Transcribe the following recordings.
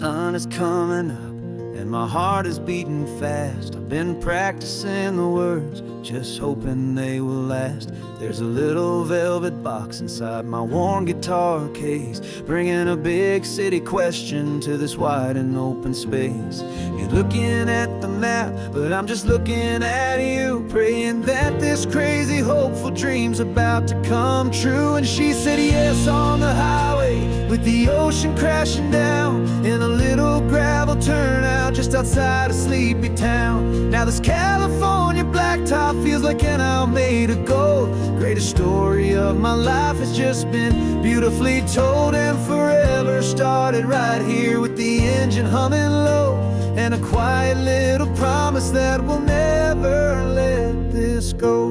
sun is coming up and my heart is beating fast. I've been practicing the words, just hoping they will last. There's a little velvet box inside my worn guitar case, bringing a big city question to this wide and open space. You're looking at the map, but I'm just looking at you, praying that this crazy hopeful dream's about to come true. And she said yes on the highway, with the ocean crashing down in a little gravel turnout just outside of sleepy town. Now this California blacktop feels like an owl made of gold. Greatest story of my life has just been beautifully told, and forever started right here with the engine humming low, and a quiet little promise that we'll never let this go.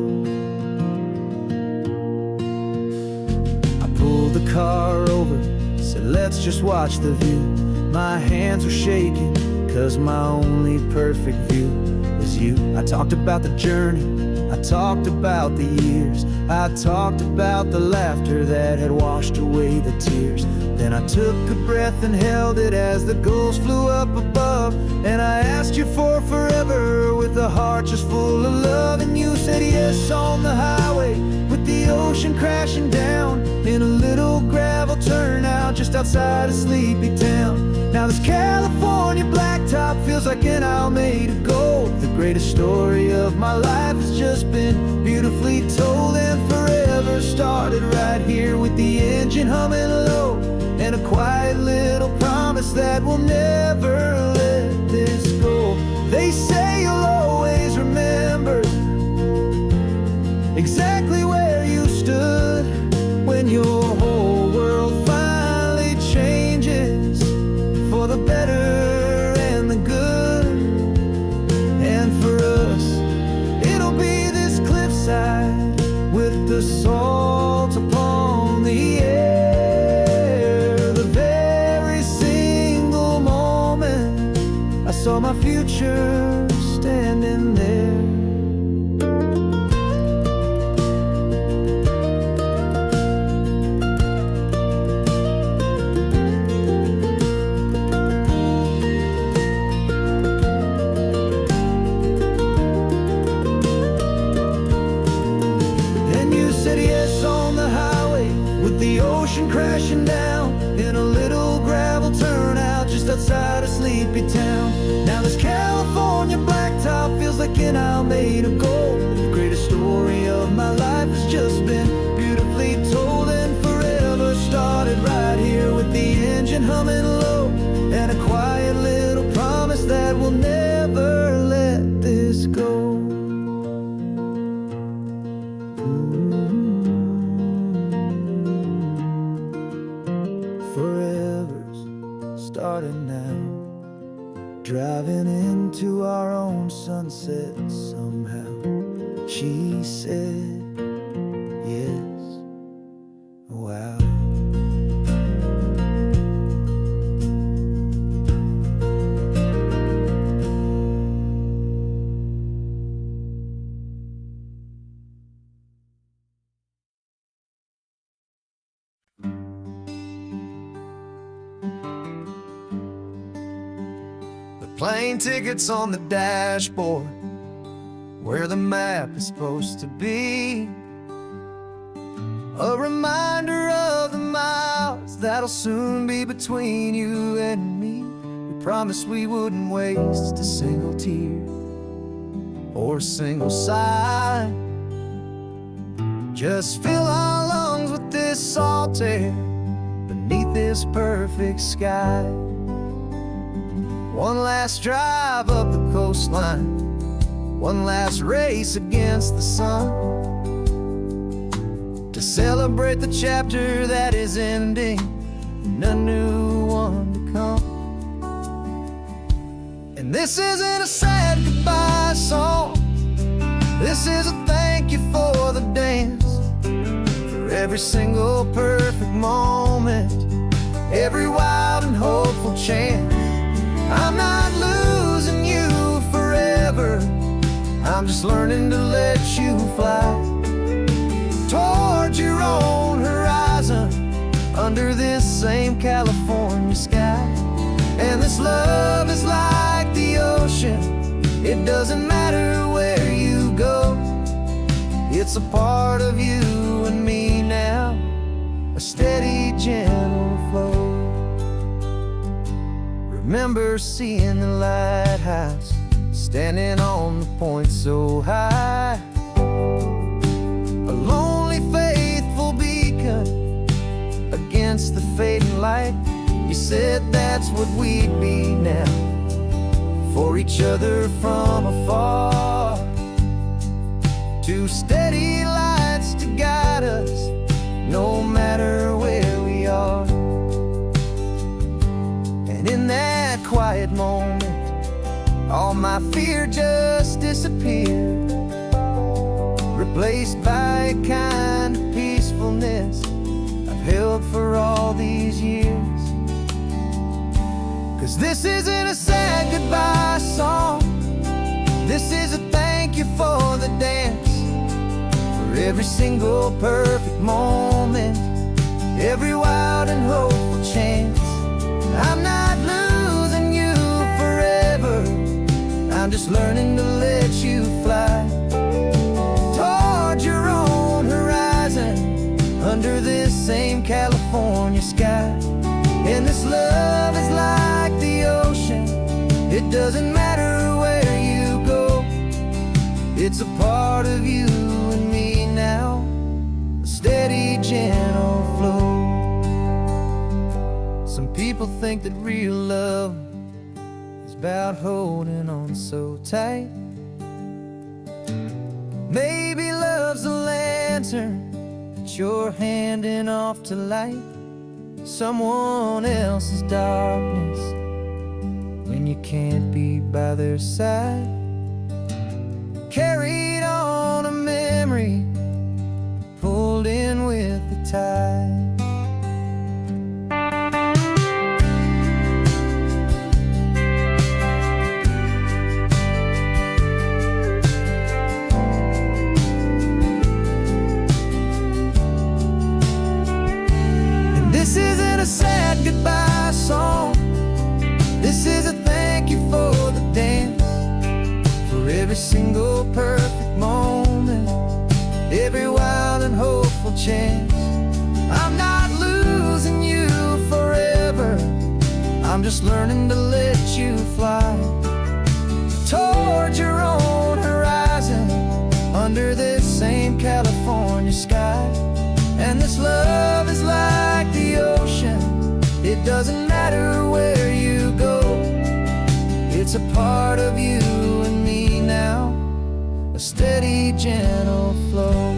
I pulled the car over, said let's just watch the view. My hands were shaking, cause my only perfect view was you. I talked about the journey, I talked about the years, I talked about the laughter that had washed away the tears. Then I took a breath and held it as the gulls flew up above, and I asked you for forever with a heart just full of love. And you said yes on the highway, with the ocean crashing down in a little gravel turnout just outside of sleepy town. Now this California blacktop feels like an owl made of gold. The greatest story of my life has just been beautifully told, and forever started right here with the engine humming low, and a quiet little promise that we'll never let this go. They say you'll always remember exactly where you stood when your whole world finally changes for the better and the good. And for us, it'll be this cliffside with the salt upon the air. The very single moment I saw my future standing there. The ocean crashing down in a little gravel turnout just outside of sleepy town. Now this California blacktop feels like an owl made of gold. The greatest story of my life has just been beautifully told, and forever started right here with the engine humming low, and a quiet little promise that we'll never let this go. Forever's started now, driving into our own sunset somehow. She said yes, wow. Plane tickets on the dashboard, where the map is supposed to be. A reminder of the miles that'll soon be between you and me. We promised we wouldn't waste a single tear or a single sigh. Just fill our lungs with this salt air beneath this perfect sky. One last drive up the coastline, one last race against the sun, to celebrate the chapter that is ending and a new one to come. And this isn't a sad goodbye song, this is a thank you for the dance, for every single perfect moment, every wild and hopeful chance. I'm not losing you forever, I'm just learning to let you fly towards your own horizon under this same California sky. And the love is like the ocean. It doesn't matter where you go. It's a part of you and me now, a steady, gentle flow. Remember seeing the lighthouse, standing on the point so high, a lonely, faithful beacon against the fading light. You said that's what we'd be now, for each other from afar. Two steady lights to guide us, no matter where we are. And in that quiet moment, all my fear just disappeared, replaced by a kind of peacefulness I've held for all these years. 'Cause this isn't a sad goodbye song, this is a thank you for the dance, for every single perfect moment, every wild and hopeful chance. I'm not losing you forever, I'm just learning to let you fly toward your own horizon, under this same California sky. And this love is like the ocean, it doesn't matter where you go. It's a part of you and me now, a steady, gentle flow. Some people think that real love is about holding on so tight. Maybe love's a lantern that you're handing off to light someone else's darkness when you can't be by their side. Carried on a memory, pulled in with the tide. This isn't a sad goodbye song, this is a thank you for the dance, for every single perfect moment, every wild and hopeful chance. I'm not losing you forever, I'm just learning to let you fly toward your own horizon, under this same California sky. And this love is like the ocean, it doesn't matter where you go. It's a part of you and me now, a steady, gentle flow.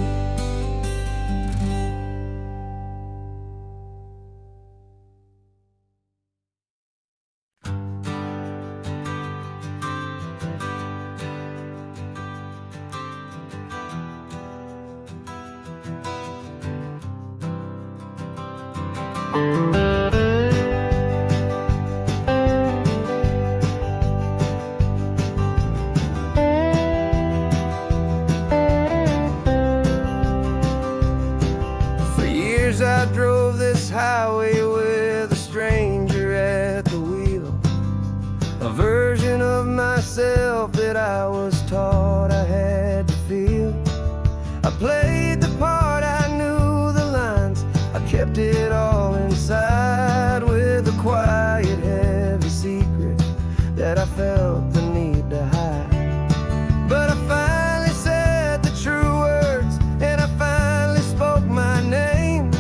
For years I drove this highway with a stranger at the wheel, a version of myself that I was taught I had to feel. I played the part, I knew the lines, I kept it all inside, with a quiet, heavy secret that I felt the need to hide. But I finally said the true words, and I finally spoke my name,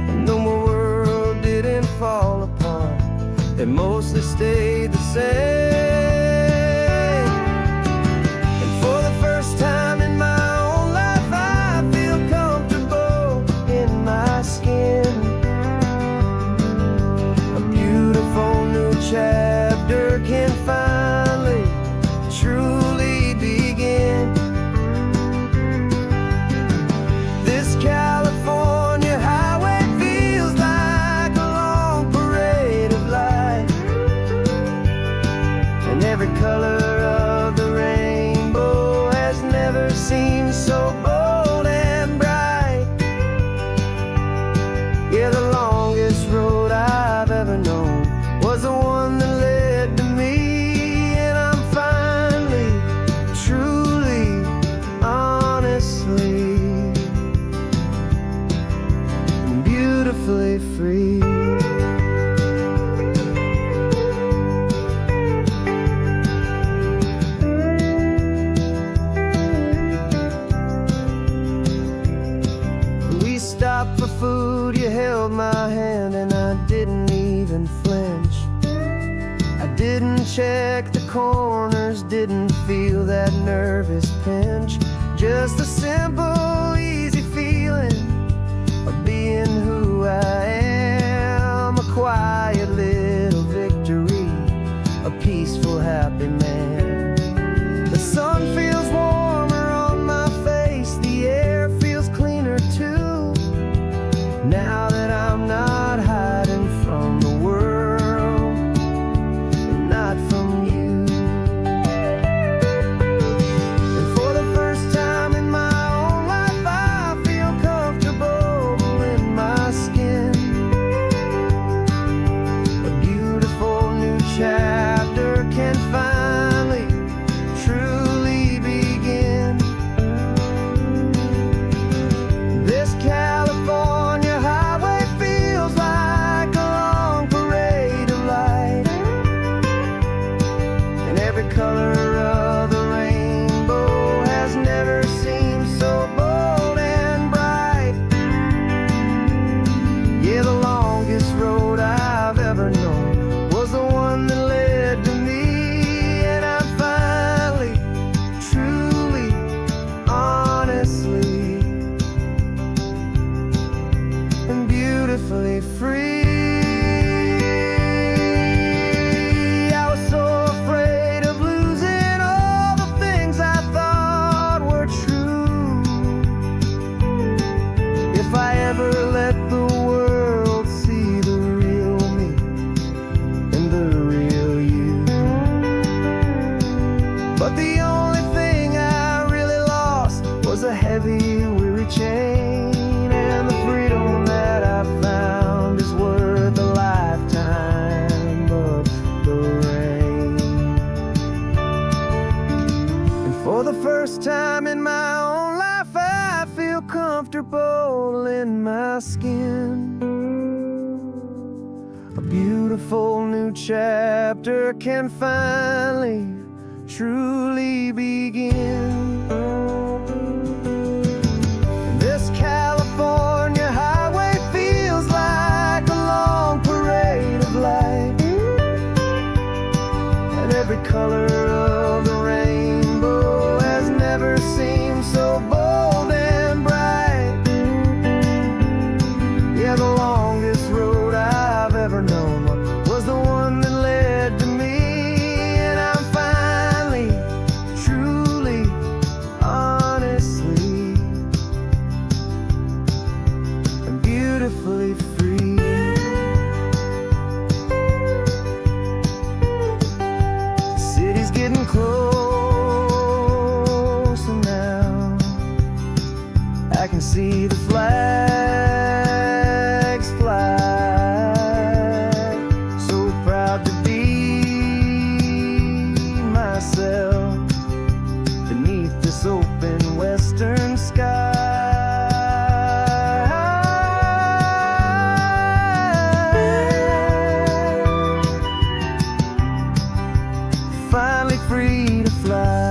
and though my world didn't fall apart, it mostly stayed the same. And for the first time in my own life, I feel comfortable in my skin. A beautiful new chapter can finally truly begin. This California highway feels like a long parade of light, road you held my hand and I didn't even flinch. I didn't check the corners, didn't feel that nervous pinch. Just a simple, easy feeling of being who I am. A quiet little victory, a peaceful, happy man. The sun feels warmer on my face, the air feels cleaner too. Now that I'm not hiding from the world, and not from you. And for the first time in my own life, I feel comfortable in my skin. A beautiful new chapter can finally, truly begin. This California highway feels like a long parade of light, and every color of the rainbow has never seemed so bold and bright. Yeah, the longest road I've ever known was the one that led to me, and I'm finally, truly, honestly, and beautifully free. I was so afraid of losing all the things I thought were true. If I ever let the world see the real me and the real you. But the only thing I really lost was a heavy, weary chain, and the freedom that I found is worth a lifetime of the rain. And for the first time in my own life, I feel comfortable in my skin. A beautiful new chapter can finally, truly begin. This California highway feels like a long parade of light, and every color of the rainbow has never seemed so bold and bright. Yeah, the longest road I've ever known was the one that led to me, and I'm finally, truly, honestly, and beautifully free. The city's getting closer now. I can see the flags fly. So proud to be myself beneath this open western sky. Finally free to fly.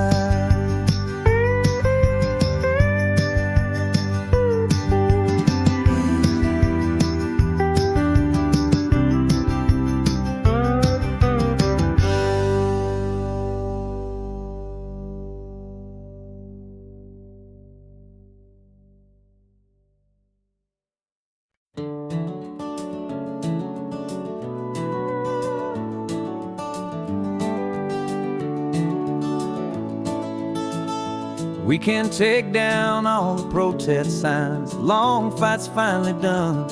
We can take down all the protest signs. Long fight's finally done.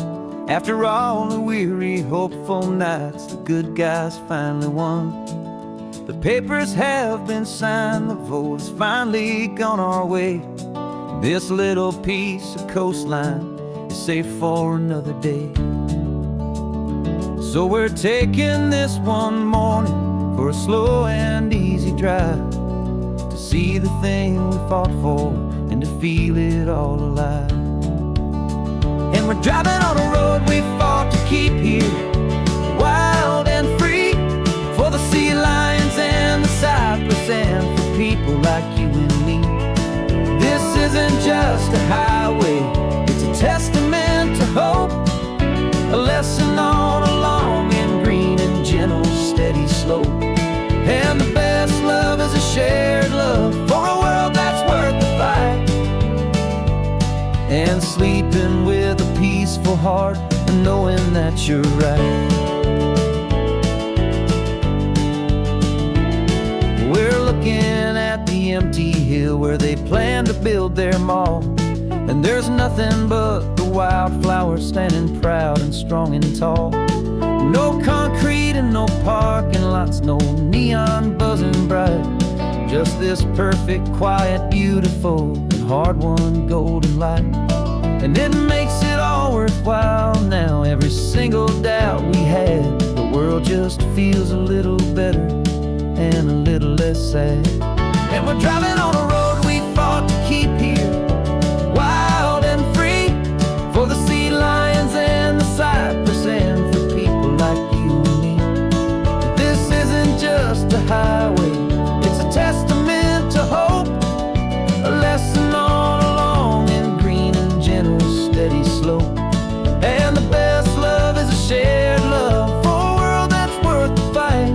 After all the weary, hopeful nights, the good guys finally won. The papers have been signed, the vote's finally gone our way. This little piece of coastline is safe for another day. So we're taking this one morning for a slow and easy drive, to see the thing we fought for and to feel it all alive. And we're driving on a road we fought to keep here, wild and free, for the sea lions and the cypress and for people like you and me. This isn't just a highway, it's a testament to hope, and sleeping with a peaceful heart and knowing that you're right. We're looking at the empty hill where they plan to build their mall, and there's nothing but the wildflowers standing proud and strong and tall. No concrete and no parking lots, no neon buzzing bright, just this perfect, quiet, beautiful, and hard-won golden light. And it makes it all worthwhile now. Every single doubt we had, the world just feels a little better and a little less sad. And we're driving on a road we fought to keep here, wild and free, for the sea lions and the cypress and for people like you and me. This isn't just a highway, it's a testament to hope, a lesson all along in green and gentle, steady slope. And the best love is a shared love for a world that's worth the fight,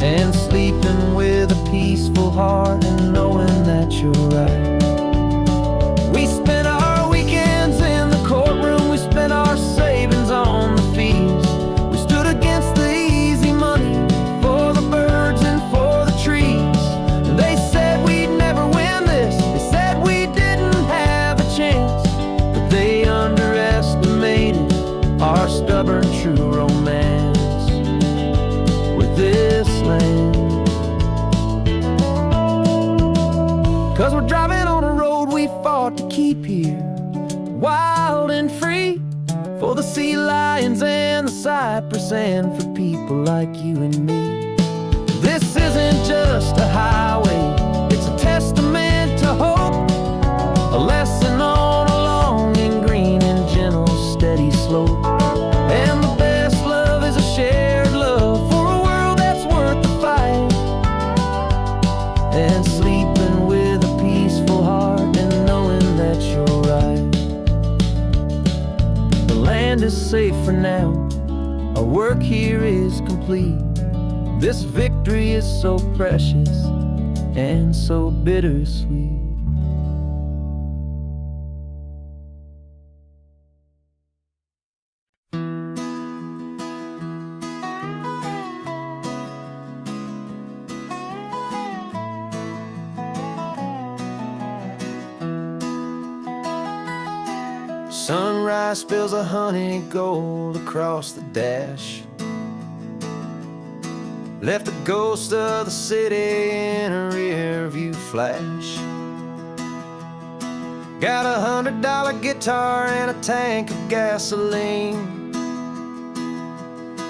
and sleeping with a peaceful heart and knowing that you're right. We spent our weekends in the courtroom, we spent our savings on the fees. We stood against the easy money for the birds and for the trees. And they said we'd never win this, they said we didn't have a chance, but they underestimated our stubborn true romance with this land. 'Cause we're driving on a road we fought to keep here, wild and free, for the sea lions and the cypress and for people like you and me. This isn't just a highway, it's a testament to hope, a lesson all along in green and gentle, steady slope. And the best love is a shared love for a world that's worth the fight, and sleeping with a peaceful heart and knowing that you're right. The land is safe for now, our work here is complete. This victory is so precious and so bittersweet. Sunrise spills a honey gold across the dash, left the ghost of the city in a rear view flash. Got a $100 guitar and a tank of gasoline,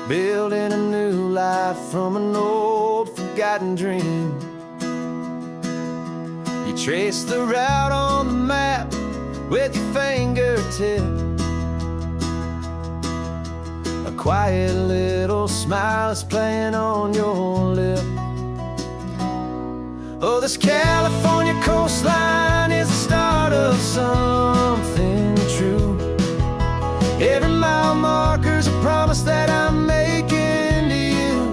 building a new life from an old forgotten dream. You trace the route on the map with your fingertip, a quiet little smile is playing on your lip. Oh, this California coastline is the start of something true. Every mile marker's a promise that I'm making to you,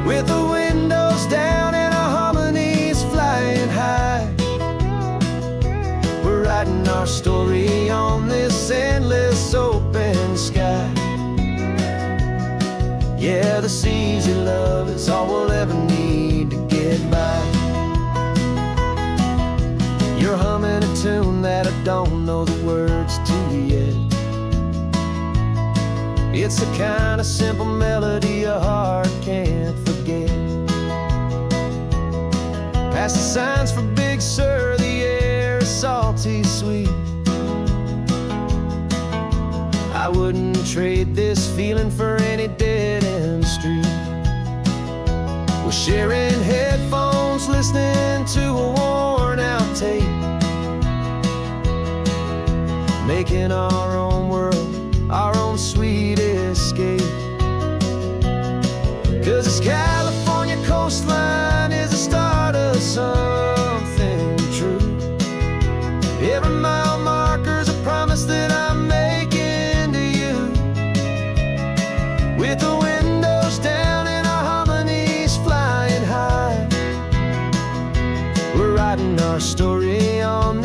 with the windows down and our harmonies flying high. We're writing our story on this endless open sky. Yeah, this easy love is all we'll ever need to get by. You're humming a tune that I don't know the words to yet. It's the kind of simple melody a heart can't forget. Past the signs for Big Sur, the air is salty sweet. I wouldn't trade this feeling for any dead-end street. We're sharing headphones, listening to a worn-out tape, making our own world, our own sweet escape. 'Cause this California coastline is the start of something true. Every mile marker's a promise that I'm making to you, with the windows down and our harmonies flying high. We're writing our story on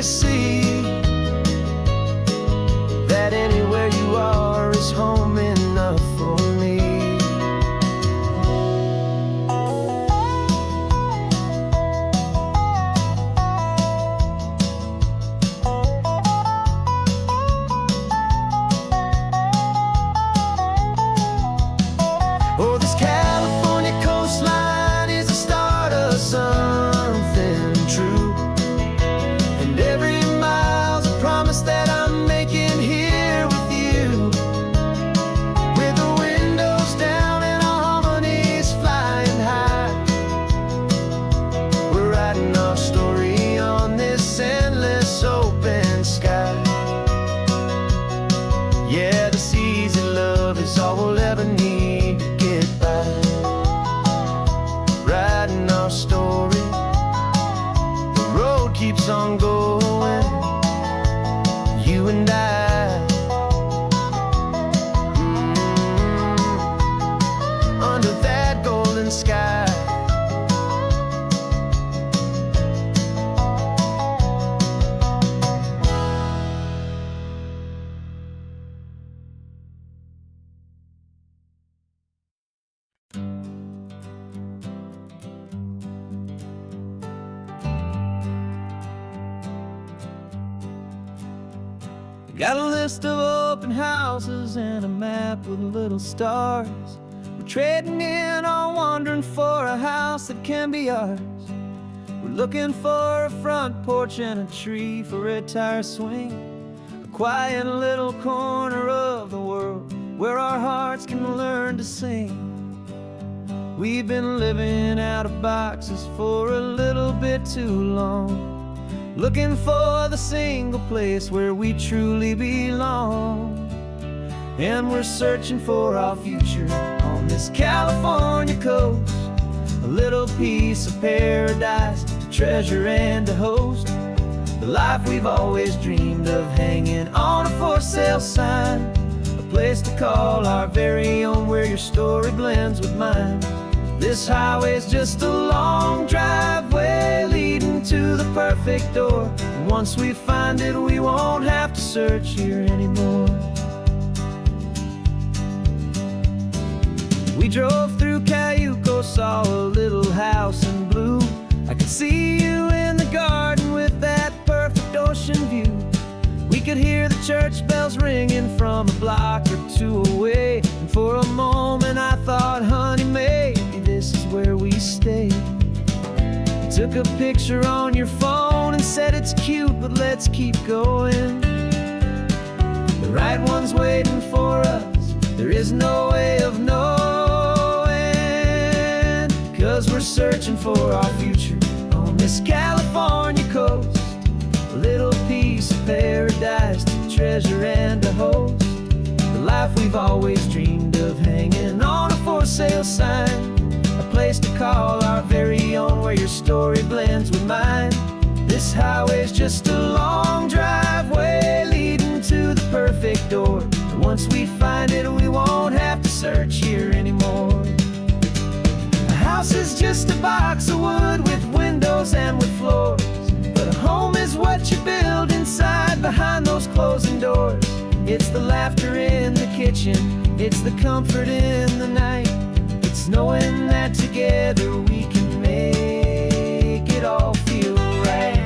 see that anywhere you are is home enough for me. Oh, this California coastline is the start of something true, and every mile's a promise that I'm making here with you. With the windows down and our harmonies flying high, we're writing our story on this endless open sky. Yeah, this easy love is all we'll ever need to get by. Writing our story, the road keeps on going, you and I. Under that golden sky. Got a list of open houses and a map with little stars. We're trading in or wandering for a house that can be ours. We're looking for a front porch and a tree for a tire swing, a quiet little corner of the world where our hearts can learn to sing. We've been living out of boxes for a little bit too long, looking for the single place where we truly belong. And we're searching for our future on this California coast, a little piece of paradise to treasure and to host, the life we've always dreamed of, hanging on a for sale sign, a place to call our very own where your story blends with mine. This highway's just a long driveway leading to the perfect door, and once we find it we won't have to search here anymore. We drove through Cayuco, saw a little house in blue. I could see you in the garden with that perfect ocean view. We could hear the church bells ringing from a block or two away, and for a moment I thought, honey, maybe this is where we stay. You took a picture on your phone and said it's cute, but let's keep going. The right one's waiting for us, there is no way of knowing, 'cause we're searching for our future on this California coast, a little piece of paradise to treasure and to host, the life we've always dreamed of, hanging on a for sale sign, a place to call our very own where your story blends with mine. This highway's just a long driveway leading to the perfect door, and once we find it we won't have to search here anymore. A house is just a box of wood with windows and with floors, but a home is what you build inside behind those closing doors. It's the laughter in the kitchen, it's the comfort in the night, it's knowing that together we can make it all feel right.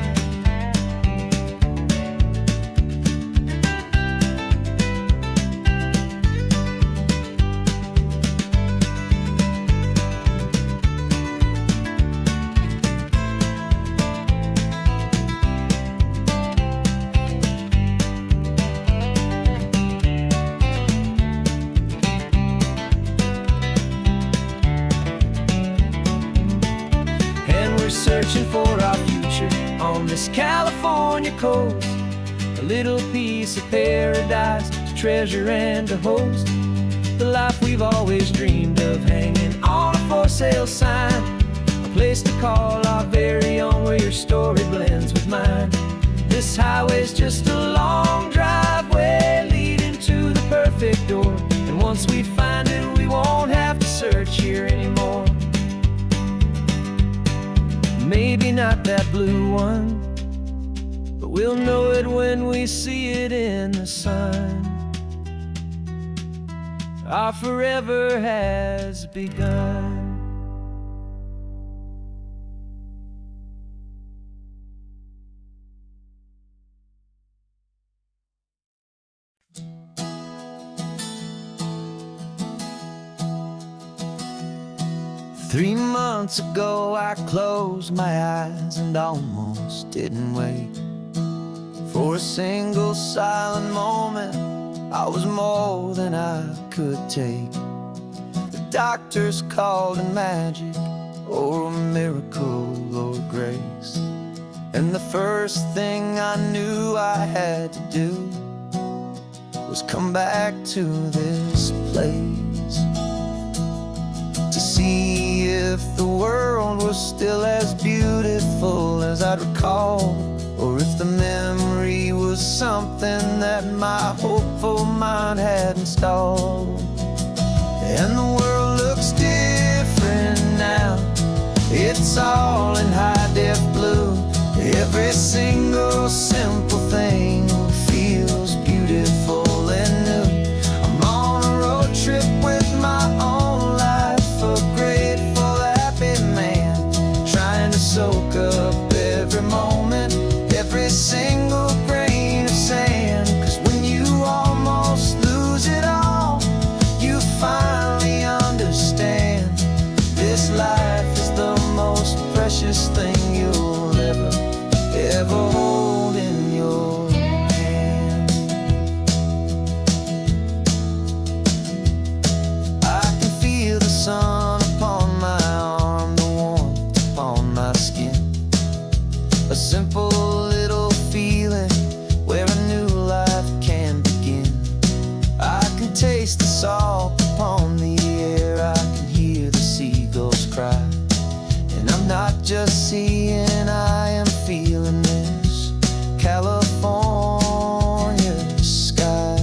Searching for our future on this California coast, a little piece of paradise to treasure and to host, the life we've always dreamed of, hanging on a for sale sign, a place to call our very own where your story blends with mine. This highway's just a long driveway leading to the perfect door, and once we find it we won't have to search here anymore. Maybe not that blue one, but We'll know it when we see it in the sun. Our forever has begun. Three months ago I closed my eyes and almost didn't wake. For a single silent moment, I was more than I could take. The doctors called it magic, or a miracle, or grace. And the first thing I knew I had to do was come back to this place, to see if the world was still as beautiful as I'd recall, or if the memory was something that my hopeful mind had installed. And the world looks different now. It's all in high-def blue. Every single simple thing feels beautiful and new. I'm on a road trip with my own life, a grateful, happy man, trying to soak up every moment, every single grain of sand. 'Cause when you almost lose it all, you finally understand this life is the most precious thing you'll ever hold in your hand. I can feel the sun upon my arm, the warmth upon my skin, a simple little feeling where a new life can begin. I can taste the salt upon the air, I can hear the seagulls cry. And I'm not just seeing, I am feeling this California sky.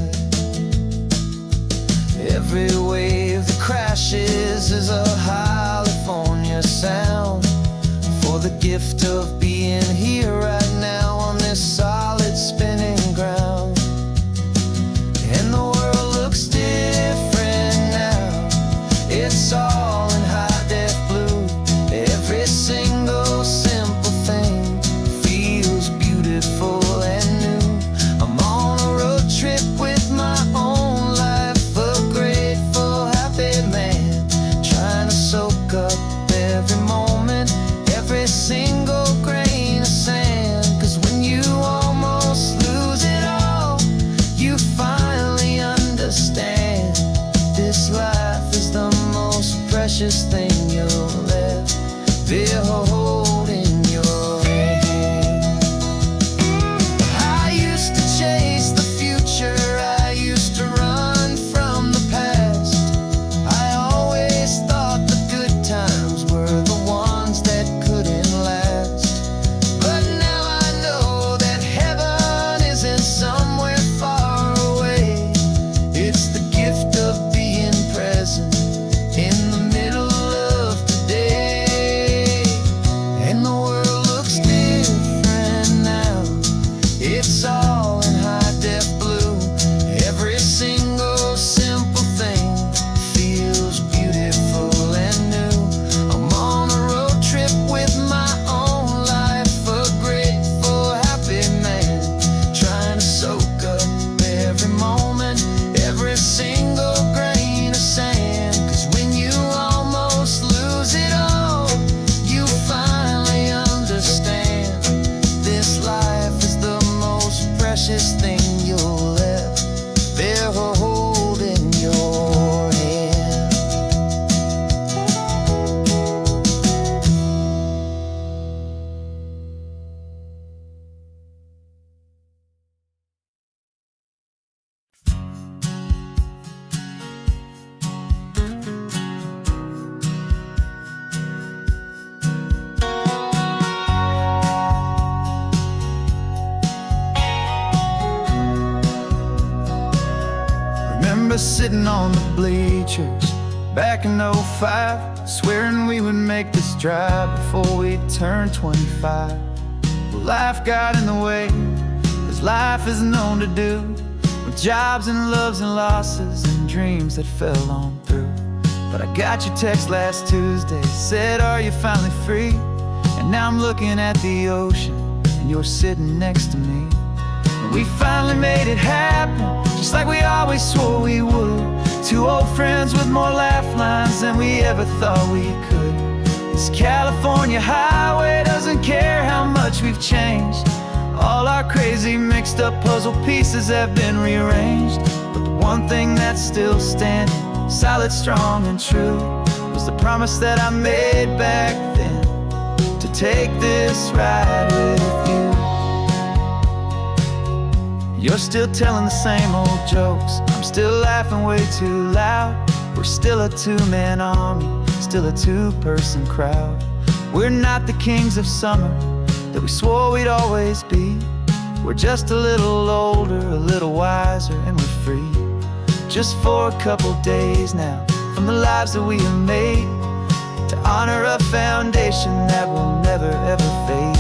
Every wave that crashes is a California sound, for the gift of being here right now on this solid spinning ground. And the world looks different now. It's all in high-def blue. Every single simple thing feels beautiful and new. I'm on a road trip with my own life, a grateful, happy man, trying to soak up every moment, every single grain of sand. 'Cause when you almost lose it all, you finally understand this life is the most precious thing you'll ever hold in your hand. I used to chase the future, I used to run from the past. I always thought the good times were the ones that couldn't last. But now I know that heaven isn't somewhere far away. It's the gift of being present in the middle of today. And the world looks different now. It's all in high-def blue. Every single simple thing feels beautiful and new. I'm on a road trip with my own life, a grateful, happy man, trying to soak up every moment, every single grain of sand. 'Cause when you almost lose it all, you finally understand this life is the most precious thing you'll ever hold in your hand. Remember sitting on the bleachers back in '05, swearing we would make this drive before we turned 25. Well, life got in the way, life is known to do, with jobs and loves and losses and dreams that fell on through. But I got your text last Tuesday, said, are you finally free? And now I'm looking at the ocean, and you're sitting next to me. And we finally made it happen, just like we always swore we would. Two old friends with more laugh lines than we ever thought we could. This California highway doesn't care how much we've changed. All our crazy mixed up puzzle pieces have been rearranged. But the one thing that's still standing, solid, strong, and true, was the promise that I made back then, to take this ride with you. You're still telling the same old jokes, I'm still laughing way too loud. We're still a two-man army, still a two-person crowd. We're not the kings of summer that we swore we'd always be. We're just a little older, a little wiser, and we're free. Just for a couple days now, from the lives that we have made, to honor a foundation that will never ever fade.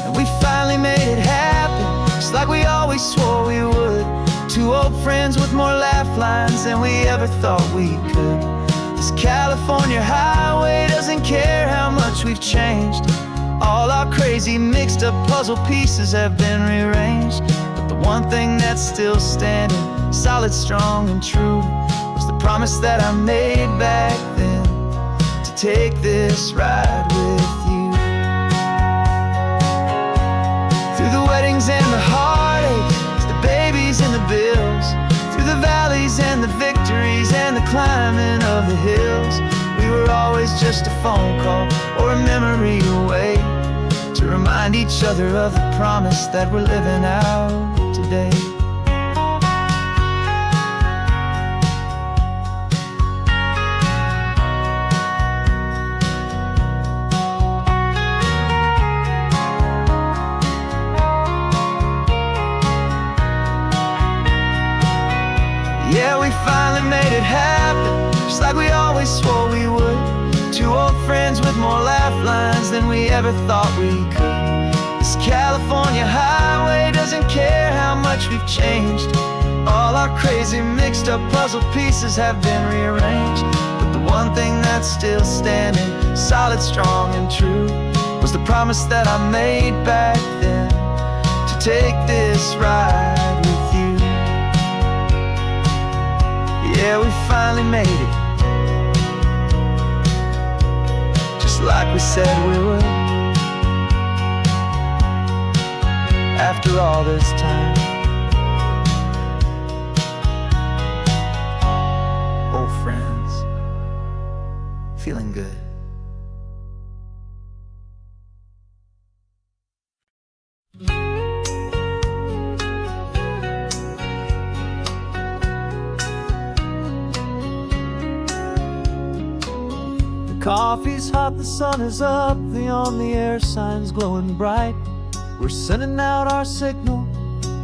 And we finally made it happen, just like we always swore we would. Two old friends with more laugh lines than we ever thought we could. This California highway doesn't care how much we've changed. All our crazy mixed up puzzle pieces have been rearranged. But the one thing that's still standing, solid, strong, and true, was the promise that I made back then, to take this ride with you. Through the weddings and the heartaches, the babies and the bills, through the valleys and the victories and the climbing of the hills, we were always just a phone call or a memory away, to remind each other of the promise that we're living out today. Yeah, we finally made it happen, just like we always swore we would. Two old friends with more laugh lines than we ever thought we could. This California highway doesn't care how much we've changed. All our crazy mixed up puzzle pieces have been rearranged. But the one thing that's still standing, solid, strong, and true, was the promise that I made back then, to take this ride with you. Yeah, we finally made it, like we said we would. After all this time, old friends, feeling good. Coffee's hot, the sun is up, the on-the-air sign's glowing bright. We're sending out our signal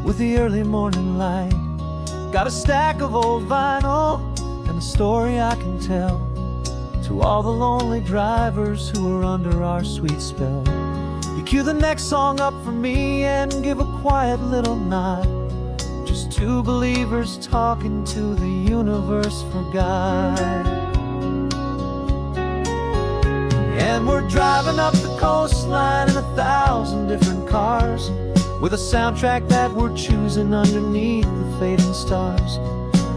with the early morning light. Got a stack of old vinyl and a story I can tell to all the lonely drivers who are under our sweet spell. You cue the next song up for me and give a quiet little nod. Just two believers talking to the universe for God. And we're driving up the coastline in 1,000 different cars, with a soundtrack that we're choosing underneath the fading stars.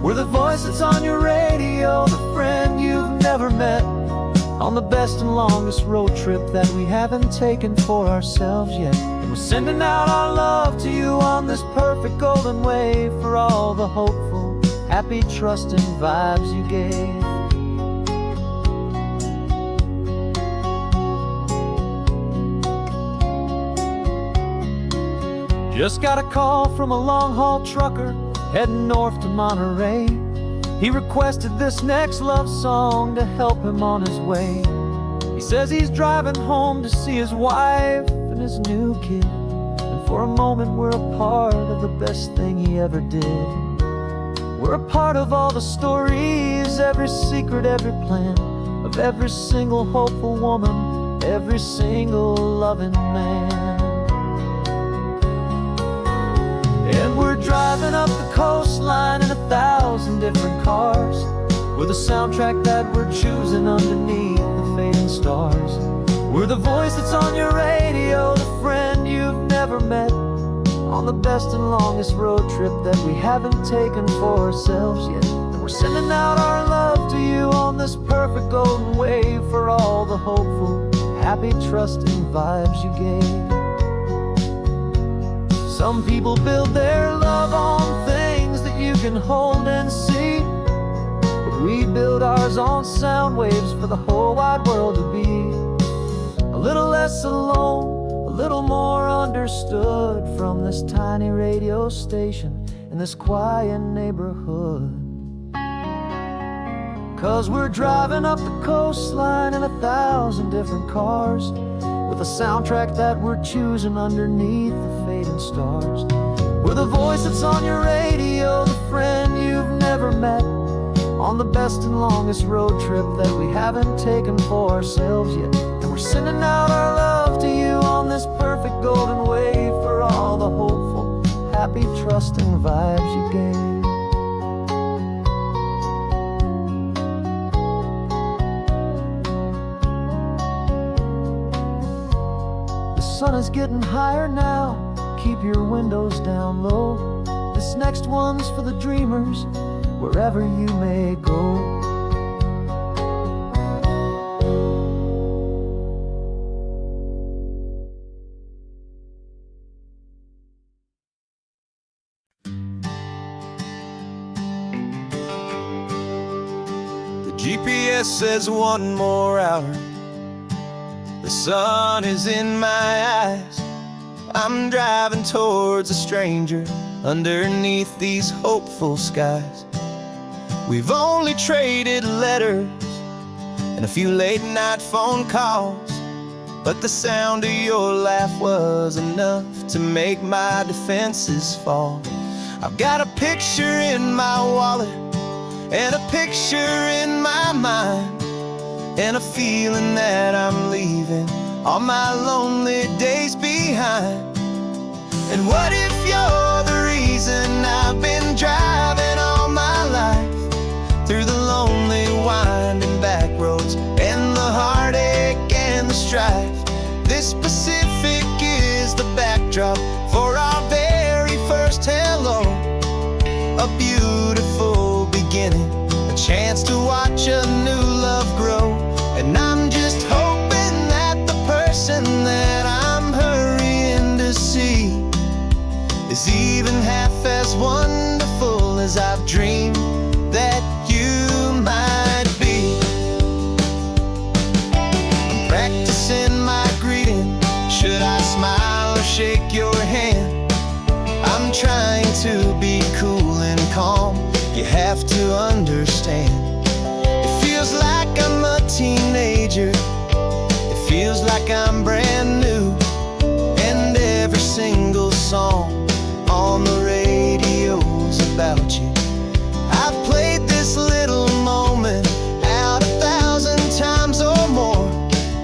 We're the voice that's on your radio, the friend you've never met, on the best and longest road trip that we haven't taken for ourselves yet. And we're sending out our love to you on this perfect golden wave, for all the hopeful, happy, trusting vibes you gave. Just got a call from a long-haul trucker heading north to Monterey. He requested this next love song to help him on his way. He says he's driving home to see his wife and his new kid, and for a moment we're a part of the best thing he ever did. We're a part of all the stories, every secret, every plan, of every single hopeful woman, every single loving man. coastline in 1,000 different cars. We're the soundtrack that we're choosing underneath the fading stars. We're the voice that's on your radio, the friend you've never met, on the best and longest road trip that we haven't taken for ourselves yet. And we're sending out our love to you on this perfect golden wave for all the hopeful, happy, trusting vibes you gave. Some people build their love on things that you can hold and see, but we build ours on sound waves for the whole wide world to be a little less alone, a little more understood from this tiny radio station in this quiet neighborhood. 'Cause we're driving up the coastline in 1,000 different cars, with a soundtrack that we're choosing underneath the fading stars. We're the voice that's on your radio, the friend you've never met, on the best and longest road trip that we haven't taken for ourselves yet. And we're sending out our love to you on this perfect golden wave for all the hopeful, happy, trusting vibes you gave. The sun is getting higher now, keep your windows down low. This next one's for the dreamers, wherever you may go. The GPS says one more hour. The sun is in my eyes. I'm driving towards a stranger underneath these hopeful skies. We've only traded letters and a few late night phone calls, but the sound of your laugh was enough to make my defenses fall. I've got a picture in my wallet and a picture in my mind, and a feeling that I'm leaving all my lonely days behind. And what if you're the reason I've been driving all my life, through the lonely winding back roads and the heartache and the strife? This Pacific is the backdrop for our very first hello, a beautiful beginning, a chance to watch a new love grow. And I'm just hoping that the person that I'm hurrying to see is even half as wonderful as I've dreamed that you might be. I'm practicing my greeting. Should I smile or shake your hand? I'm trying to be cool and calm. You have to understand. It feels like I'm a teenager. It feels like I'm brand new. And every single song on the radio's about you. I've played this little moment out 1,000 times or more,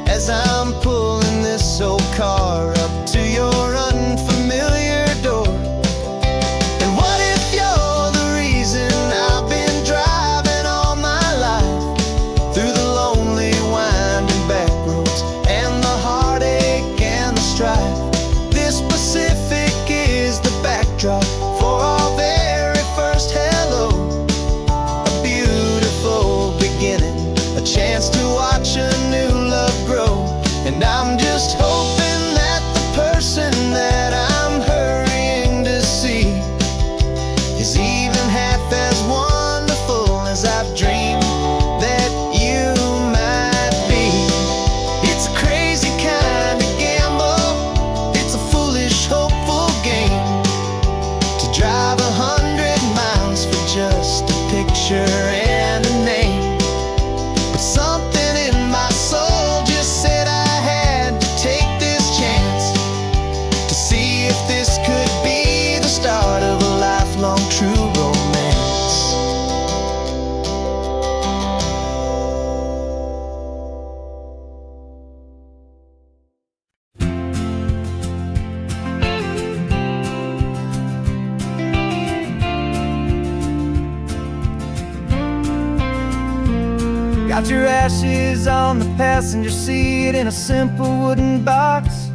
as I'm pulling this old car up to your unfamiliar door. And what if you're the reason I've been driving all my life, through the lonely winding back roads and the heartache and the strife? This Pacific is the backdrop for our very first hello, a beautiful beginning, a chance to watch a new love grow. And I'm just hoping that the person that I'm hurrying to see is even half as wonderful as I've dreamed that you might be. It's a crazy kind of gamble, it's a foolish, hopeful game, to drive 100 miles for just a picture and a name. But something in my soul just said I had to take this chance, to see if this could be the start of a lifelong true romance. Out your ashes on the passenger seat in a simple wooden box.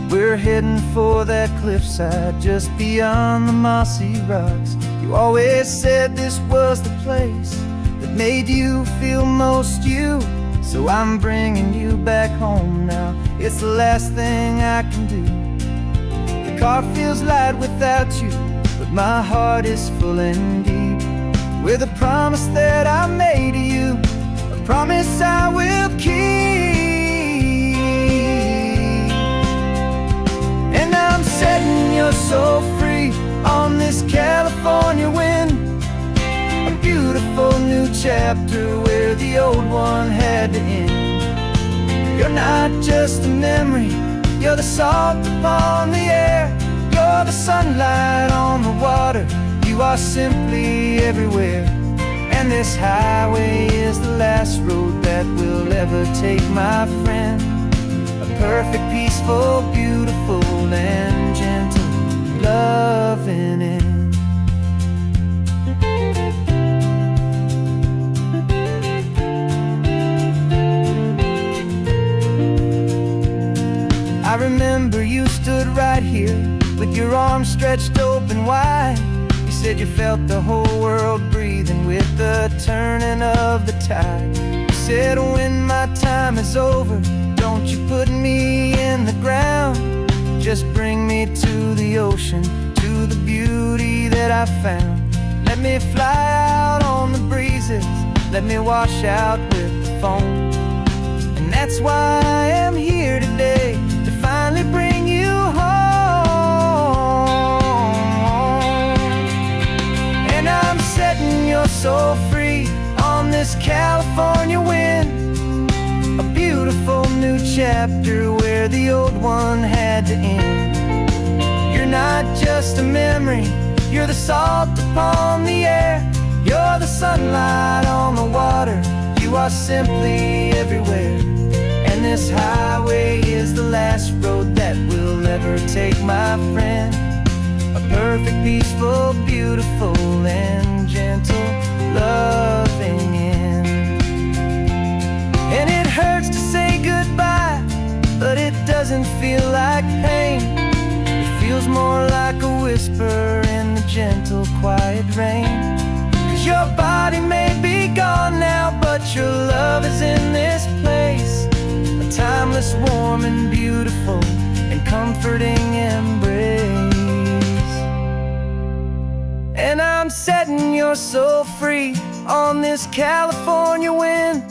We're heading for that cliffside just beyond the mossy rocks. You always said this was the place that made you feel most you. So I'm bringing you back home now. It's the last thing I can do. The car feels light without you, but my heart is full and deep with a promise that I made to you, a promise I will keep. And I'm setting your soul free on this California wind, a beautiful new chapter where the old one had to end. You're not just a memory, you're the salt upon the air, you're the sunlight on the water, you are simply everywhere. And this highway is the last road that we'll ever take, my friend. A perfect, peaceful, beautiful, and gentle, loving end. I remember you stood right here with your arms stretched open wide. You said you felt the whole world breathing with the turning of the tide. You said when my time is over, don't you put me in the ground, just bring me to the ocean, to the beauty that I found. Let me fly out on the breezes, let me wash out with the foam. And that's why I am here today, to finally bring you home. And I'm setting your soul free on this California wind, a beautiful new chapter where the old one had to end. You're not just a memory, you're the salt upon the air, you're the sunlight on the water, you are simply everywhere. And this highway is the last road that we'll ever take, my friend. A perfect, peaceful, beautiful, and gentle, loving end. And it hurts to say goodbye, but it doesn't feel like pain. It feels more like a whisper in the gentle, quiet rain. 'Cause your body may be gone now, but your love is in this place, a timeless, warm, and beautiful, and comforting embrace. And I'm setting your soul free on this California wind,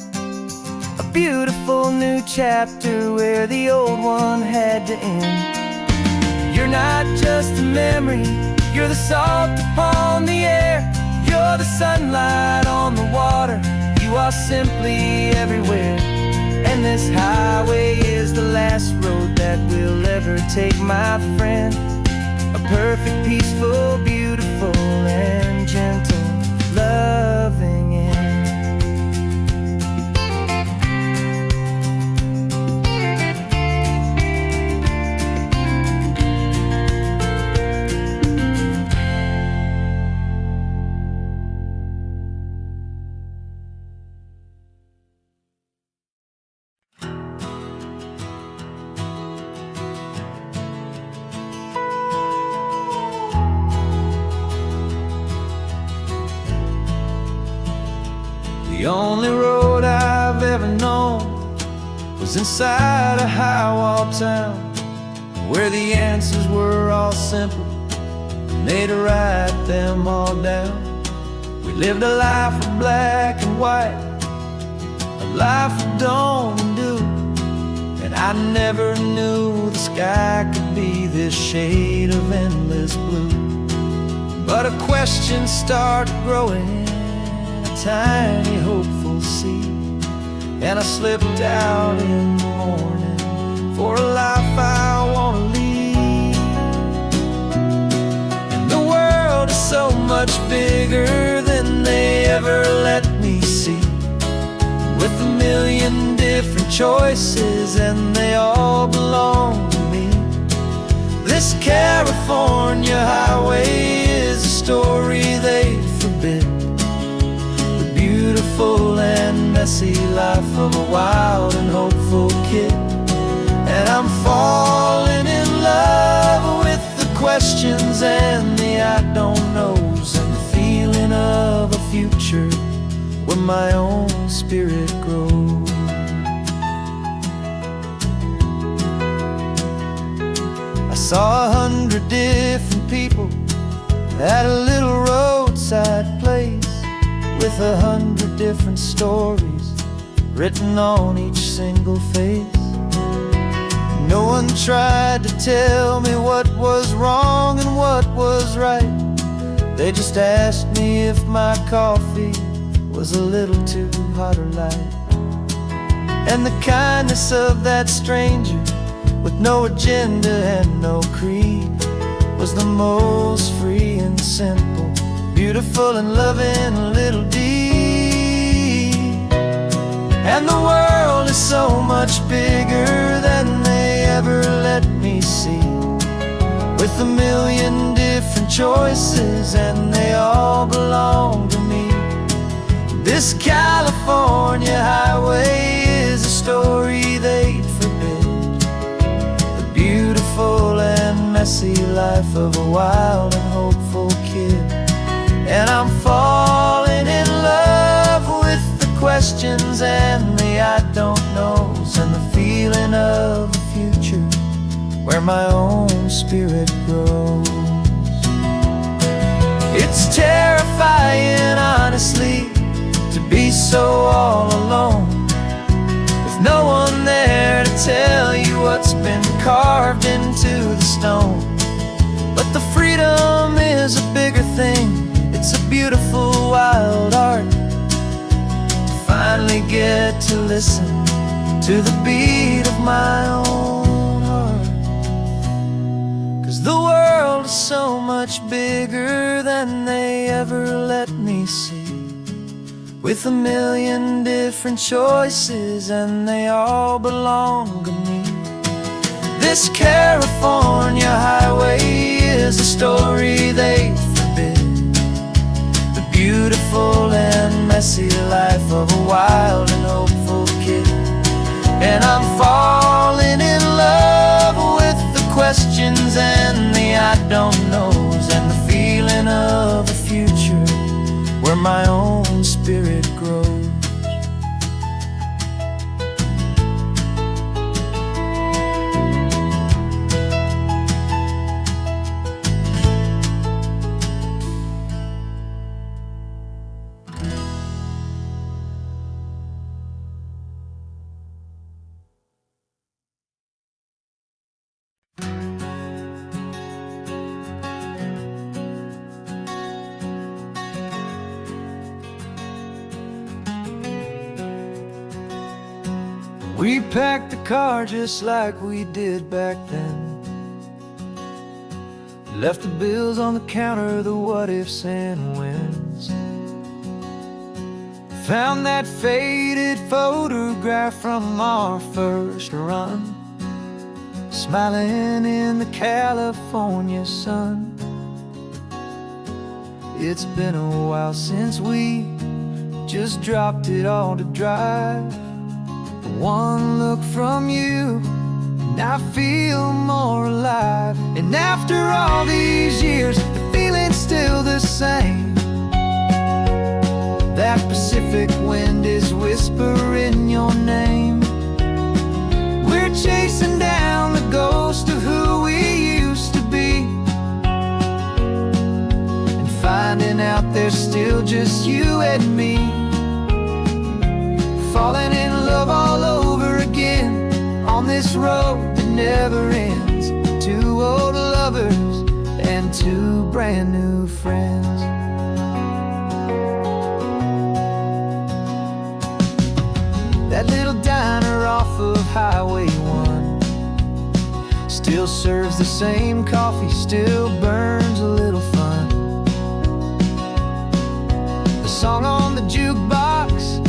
a beautiful new chapter where the old one had to end. You're not just a memory, you're the salt upon the air, you're the sunlight on the water, you are simply everywhere. And this highway is the last road that we'll ever take, my friend. A perfect, peaceful, beautiful, and gentle, loving end. The only road I've ever known was inside a high-wall town, where the answers were all simple, and they'd write them all down. We lived a life of black and white, a life of dawn and dew, and I never knew the sky could be this shade of endless blue. But a question started growing, tiny hopeful seed, and I slipped out in the morning for a life I want to lead. And the world is so much bigger than they ever let me see, with a million different choices and they all belong to me. This California highway is a story they forbid, beautiful and messy of a wild and hopeful kid. And I'm falling in love with the questions and the I don't knows, and the feeling of a future where my own spirit grows. I saw 100 different people at a little roadside place, with 100 different stories written on each single face. No one tried to tell me what was wrong and what was right. They just asked me if my coffee was a little too hot or light. And the kindness of that stranger, with no agenda and no creed, was the most free and simple, beautiful and loving little deed. And the world is so much bigger than they ever let me see, with a million different choices and they all belong to me. This California highway is a story they'd forbid, the beautiful and messy life of a wild and hopeful kid. And I'm falling in love with the questions and the I don't knows, and the feeling of a future where my own spirit grows. It's terrifying, honestly, to be so all alone, with no one there to tell you what's been carved into the stone. But the freedom is a bigger thing. It's a beautiful wild art to finally get to listen to the beat of my own heart. 'Cause the world is so much bigger than they ever let me see, with a million different choices and they all belong to me. This California highway is a story they forbid, the beautiful and messy life of a wild and hopeful kid. And I'm falling in love with the questions and the I don't knows, and the feeling of a future where my own spirit grows. We packed the car just like we did back then, left the bills on the counter, the what ifs and whens. Found that faded photograph from our first run, smiling in the California sun. It's been a while since we just dropped it all to drive. One look from you and I feel more alive. And after all these years, the feeling's still the same. That Pacific wind is whispering your name. We're chasing down the ghost of who we used to be, and finding out there's still just you and me. Falling in love all over again on this road that never ends. Two old lovers and two brand new friends. That little diner off of Highway 1 still serves the same coffee, still burns a little fun. The song on the jukebox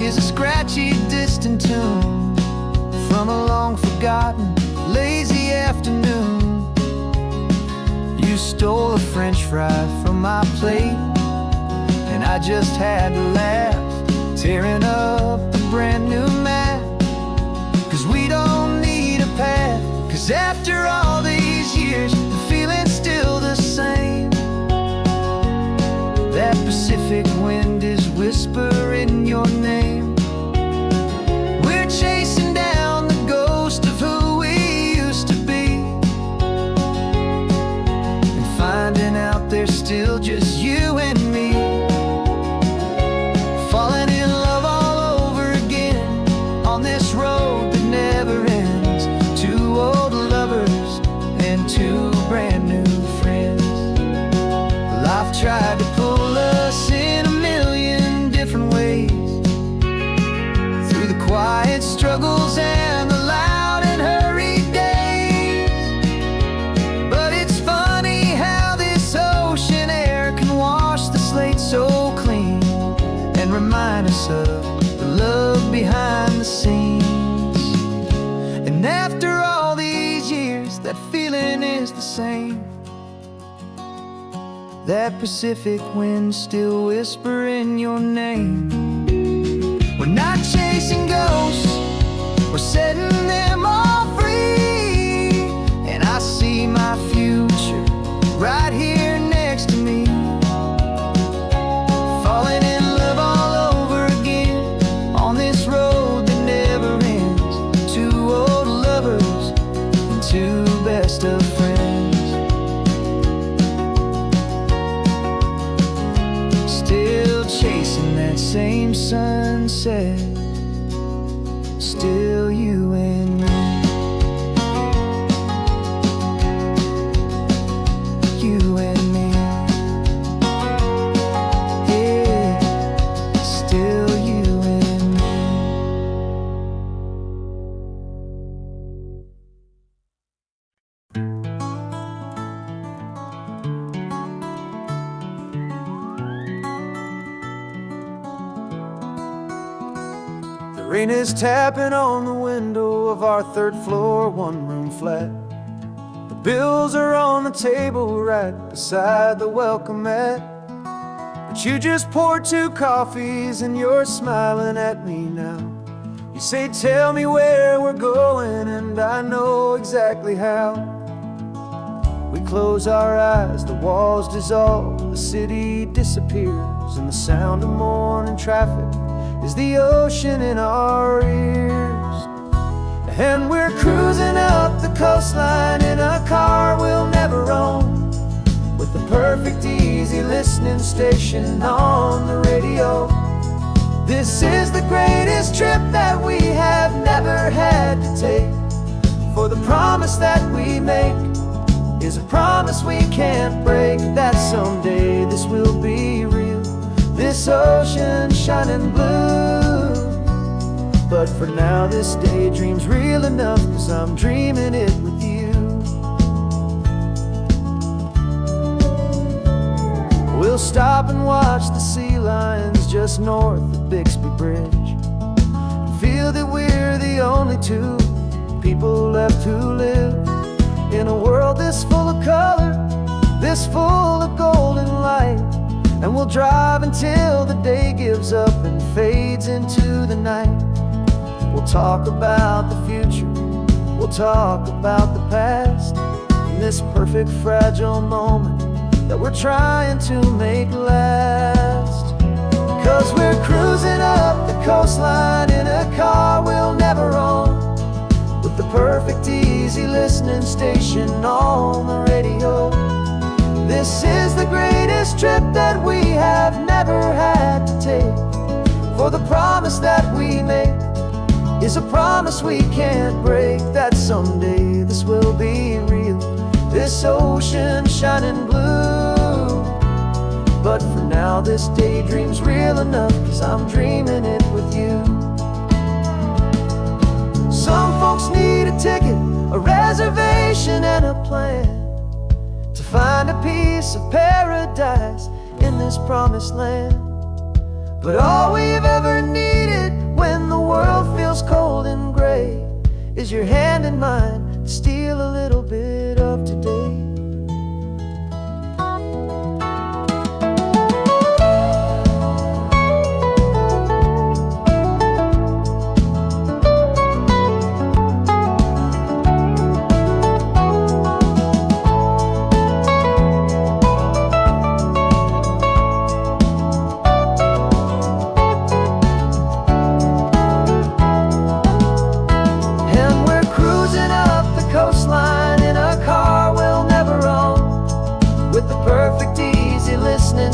is a scratchy, distant tune from a long-forgotten, lazy afternoon. You stole a French fry from my plate, and I just had to laugh, tearing up a brand new after all these years, the feeling's still the same. That Pacific wind is whispering your name. We're chasing down the ghost of who we used to be, and finding out there's still just you and me. Falling in love all over again on this road that never ends. Two old lovers and two brand new friends. Life tried to pull us in a million different ways, through the quiet struggles and the loud and hurried days. But it's funny how this ocean air can wash the slate so clean and remind us of the love behind the scenes. And after all these years, that feeling is the same. That Pacific wind still whispering your name. We're not chasing ghosts, we're setting them all free. And I see my future right here next to me. Falling in love all over again on this road that never ends. Two old lovers and two best of friends. Still chasing that same sunset, still you and me. You and me. Yeah, still you and me. The rain is tapping on the window of our third floor, one-room flat. The bills are on the table right beside the welcome mat. But you just poured two coffees and you're smiling at me now. You say, tell me where we're going, and I know exactly how. We close our eyes, the walls dissolve, the city disappears, and the sound of morning traffic is the ocean in our ears. And we're cruising up the coastline in a car we'll never own, with the perfect easy listening station on the radio. This is the greatest trip that we have never had to take, for the promise that we make is a promise we can't break, that someday this will be real, this ocean shining blue. But for now this daydream's real enough, 'cause I'm dreaming it with you. We'll stop and watch the sea lions just north of Bixby Bridge, and feel that we're the only two people left who live in a world this full of color, this full of golden light. And we'll drive until the day gives up and fades into the night. We'll talk about the future, we'll talk about the past, and this perfect fragile moment that we're trying to make last. 'Cause we're cruising up the coastline in a car we'll never own, with the perfect easy listening station on the radio. This is the greatest trip that we have never had to take, for the promise that we make is a promise we can't break, that someday this will be real, this ocean shining blue. But for now this daydream's real enough, 'cause I'm dreaming it with you. Some folks need a ticket, a reservation and a plan, to find a piece of paradise in this promised land. But all we've ever needed when the world feels cold and gray is your hand in mine to steal a little bit of today.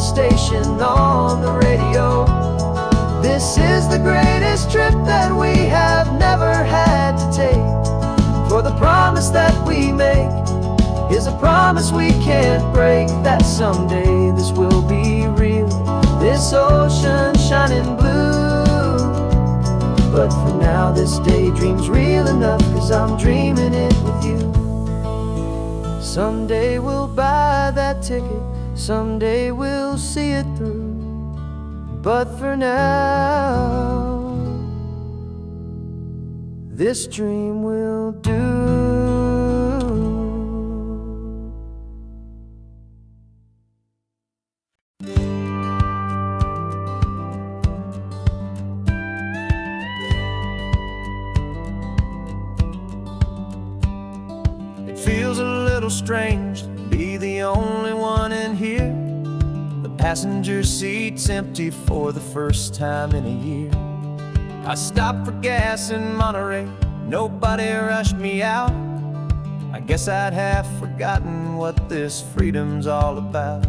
station on the radio. This is the greatest trip that we have never had to take. For the promise that we make is a promise we can't break, that someday this will be real, this ocean shining blue. But for now this daydream's real enough, 'cause I'm dreaming it with you. Someday we'll buy that ticket, someday we'll see it through. But for now, this dream will do. It feels a little strange to be the only one in here. The passenger seat's empty for the first time in a year. I stopped for gas in Monterey, nobody rushed me out. I guess I'd have forgotten what this freedom's all about.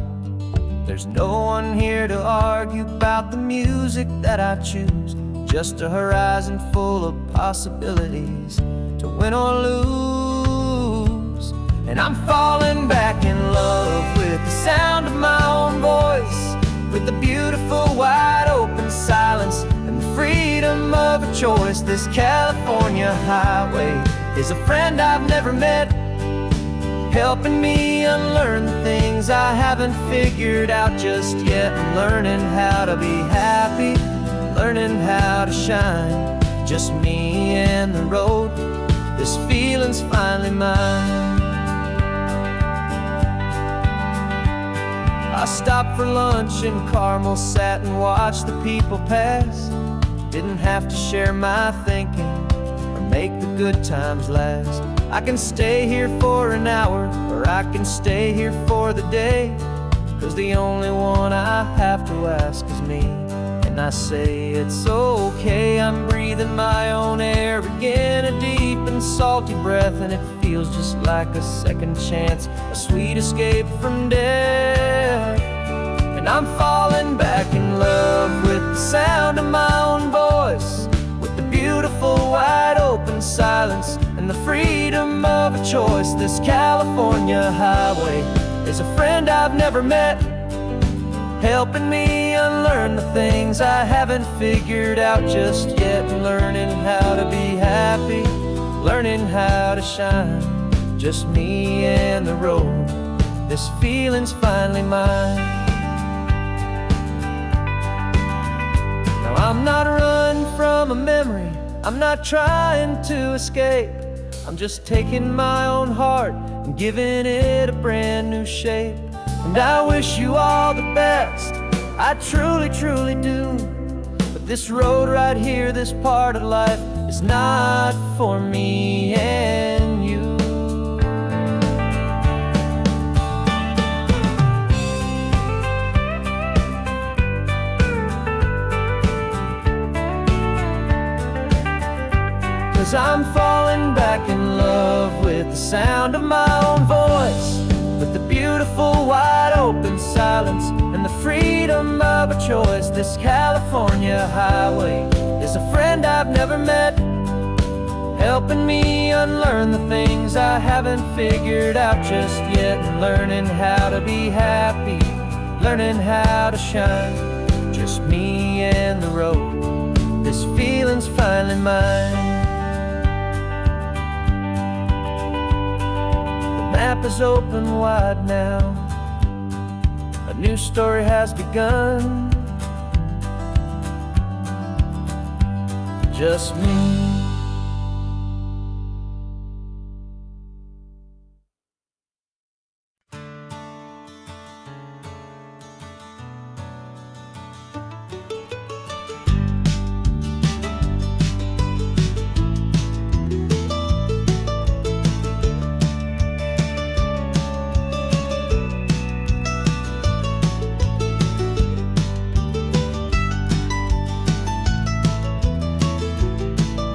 There's no one here to argue about the music that I choose, just a horizon full of possibilities to win or lose. And I'm falling back in love with the sound of my own voice, with the beautiful wide open silence and the freedom of a choice. This California highway is a friend I've never met, helping me unlearn the things I haven't figured out just yet. I'm learning how to be happy, learning how to shine, just me and the road. This feeling's finally mine. I stopped for lunch in Carmel, sat and watched the people pass. Didn't have to share my thinking or make the good times last. I can stay here for an hour, or I can stay here for the day, 'cause the only one I have to ask is me. And I say it's okay, I'm breathing my own air again, a deep and salty breath, and it feels just like a second chance, a sweet escape from death. And I'm falling back in love with the sound of my own voice, with the beautiful wide open silence and the freedom of a choice. This California highway is a friend I've never met, helping me unlearn the things I haven't figured out just yet. Learning how to be happy, learning how to shine, just me and the road. This feeling's finally mine. Now I'm not running from a memory, I'm not trying to escape. I'm just taking my own heart and giving it a brand new shape. And I wish you all the best, I truly, truly do. But this road right here, this part of life, is not for me and you. Cause I'm falling back in love with the sound of my own voice, with the beautiful wide open silence and the freedom of a choice. This California highway is a friend I've never met, helping me unlearn the things I haven't figured out just yet. And learning how to be happy, learning how to shine, just me and the road. This feeling's finally mine. The map is open wide now, a new story has begun, just me.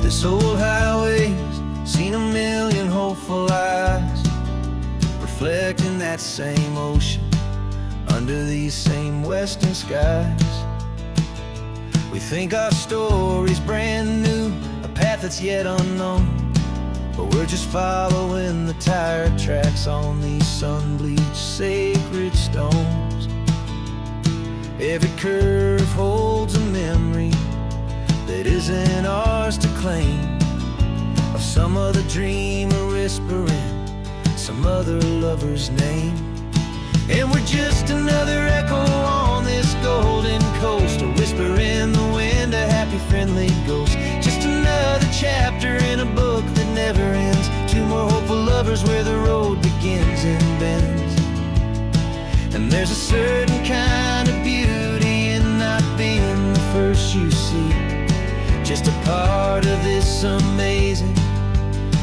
This old highway's seen a million hopeful eyes, reflecting that same ocean under these same western skies. We think our story's brand new, a path that's yet unknown, but we're just following the tire tracks on these sun-bleached sacred stones. Every curve holds a memory that isn't ours to claim, of some other dreamer whispering some other lover's name. And we're just another echo on this golden coast, a whisper in the wind, a happy friendly ghost. Just another chapter in a book that never ends, two more hopeful lovers where the road begins and bends. And there's a certain kind of beauty in not being the first you see, just a part of this amazing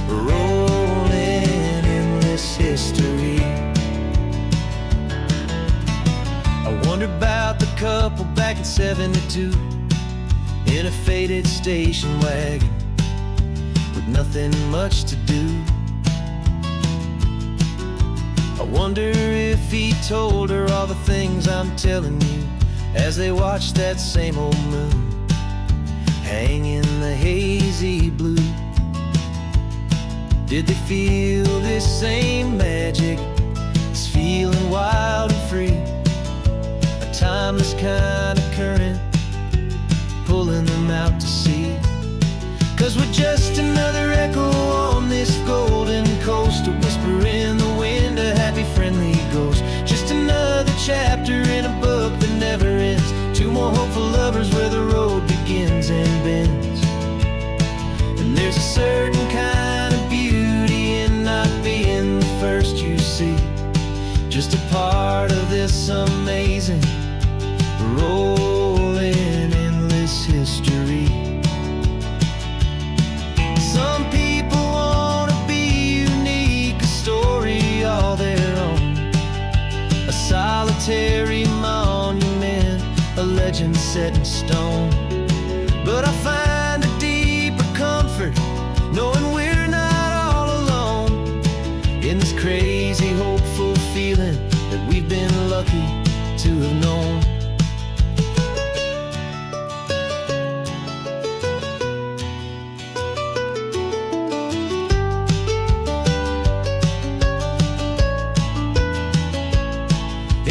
rolling endless history. I wonder about the couple back in '72 in a faded station wagon with nothing much to do. I wonder if he told her all the things I'm telling you as they watched that same old moon hang in the hazy blue. Did they feel this same magic, this feeling wild and free, a timeless kind of current pulling them out to sea? 'Cause we're just another echo on this golden coast, a whisper in the wind, a happy friendly ghost. Just another chapter in a book that never ends, two more hopeful lovers where the road begins and bends. And there's a certain kind of beauty in not being the first you see, just a part of this amazing rolling endless history. Some people wanna be unique, a story all their own, a solitary monument, a legend set in stone. But I find a deeper comfort knowing we're not all alone in this crazy hopeful feeling that we've been lucky to have known.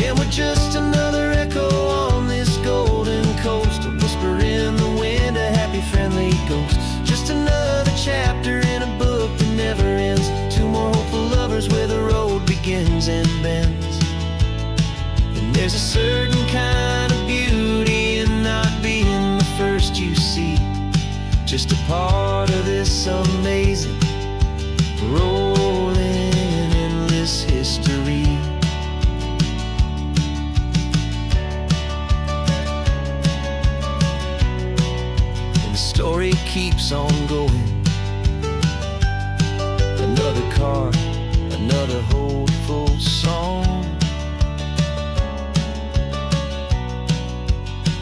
And we're just another echo on this golden coast, a whisper in the wind, a happy friendly ghost. Just another chapter in a book that never ends, two more hopeful lovers where the road begins and bends. And there's a certain kind of beauty in not being the first you see, just a part of this amazing rolling endless history. Story keeps on going. Another car, another hopeful song,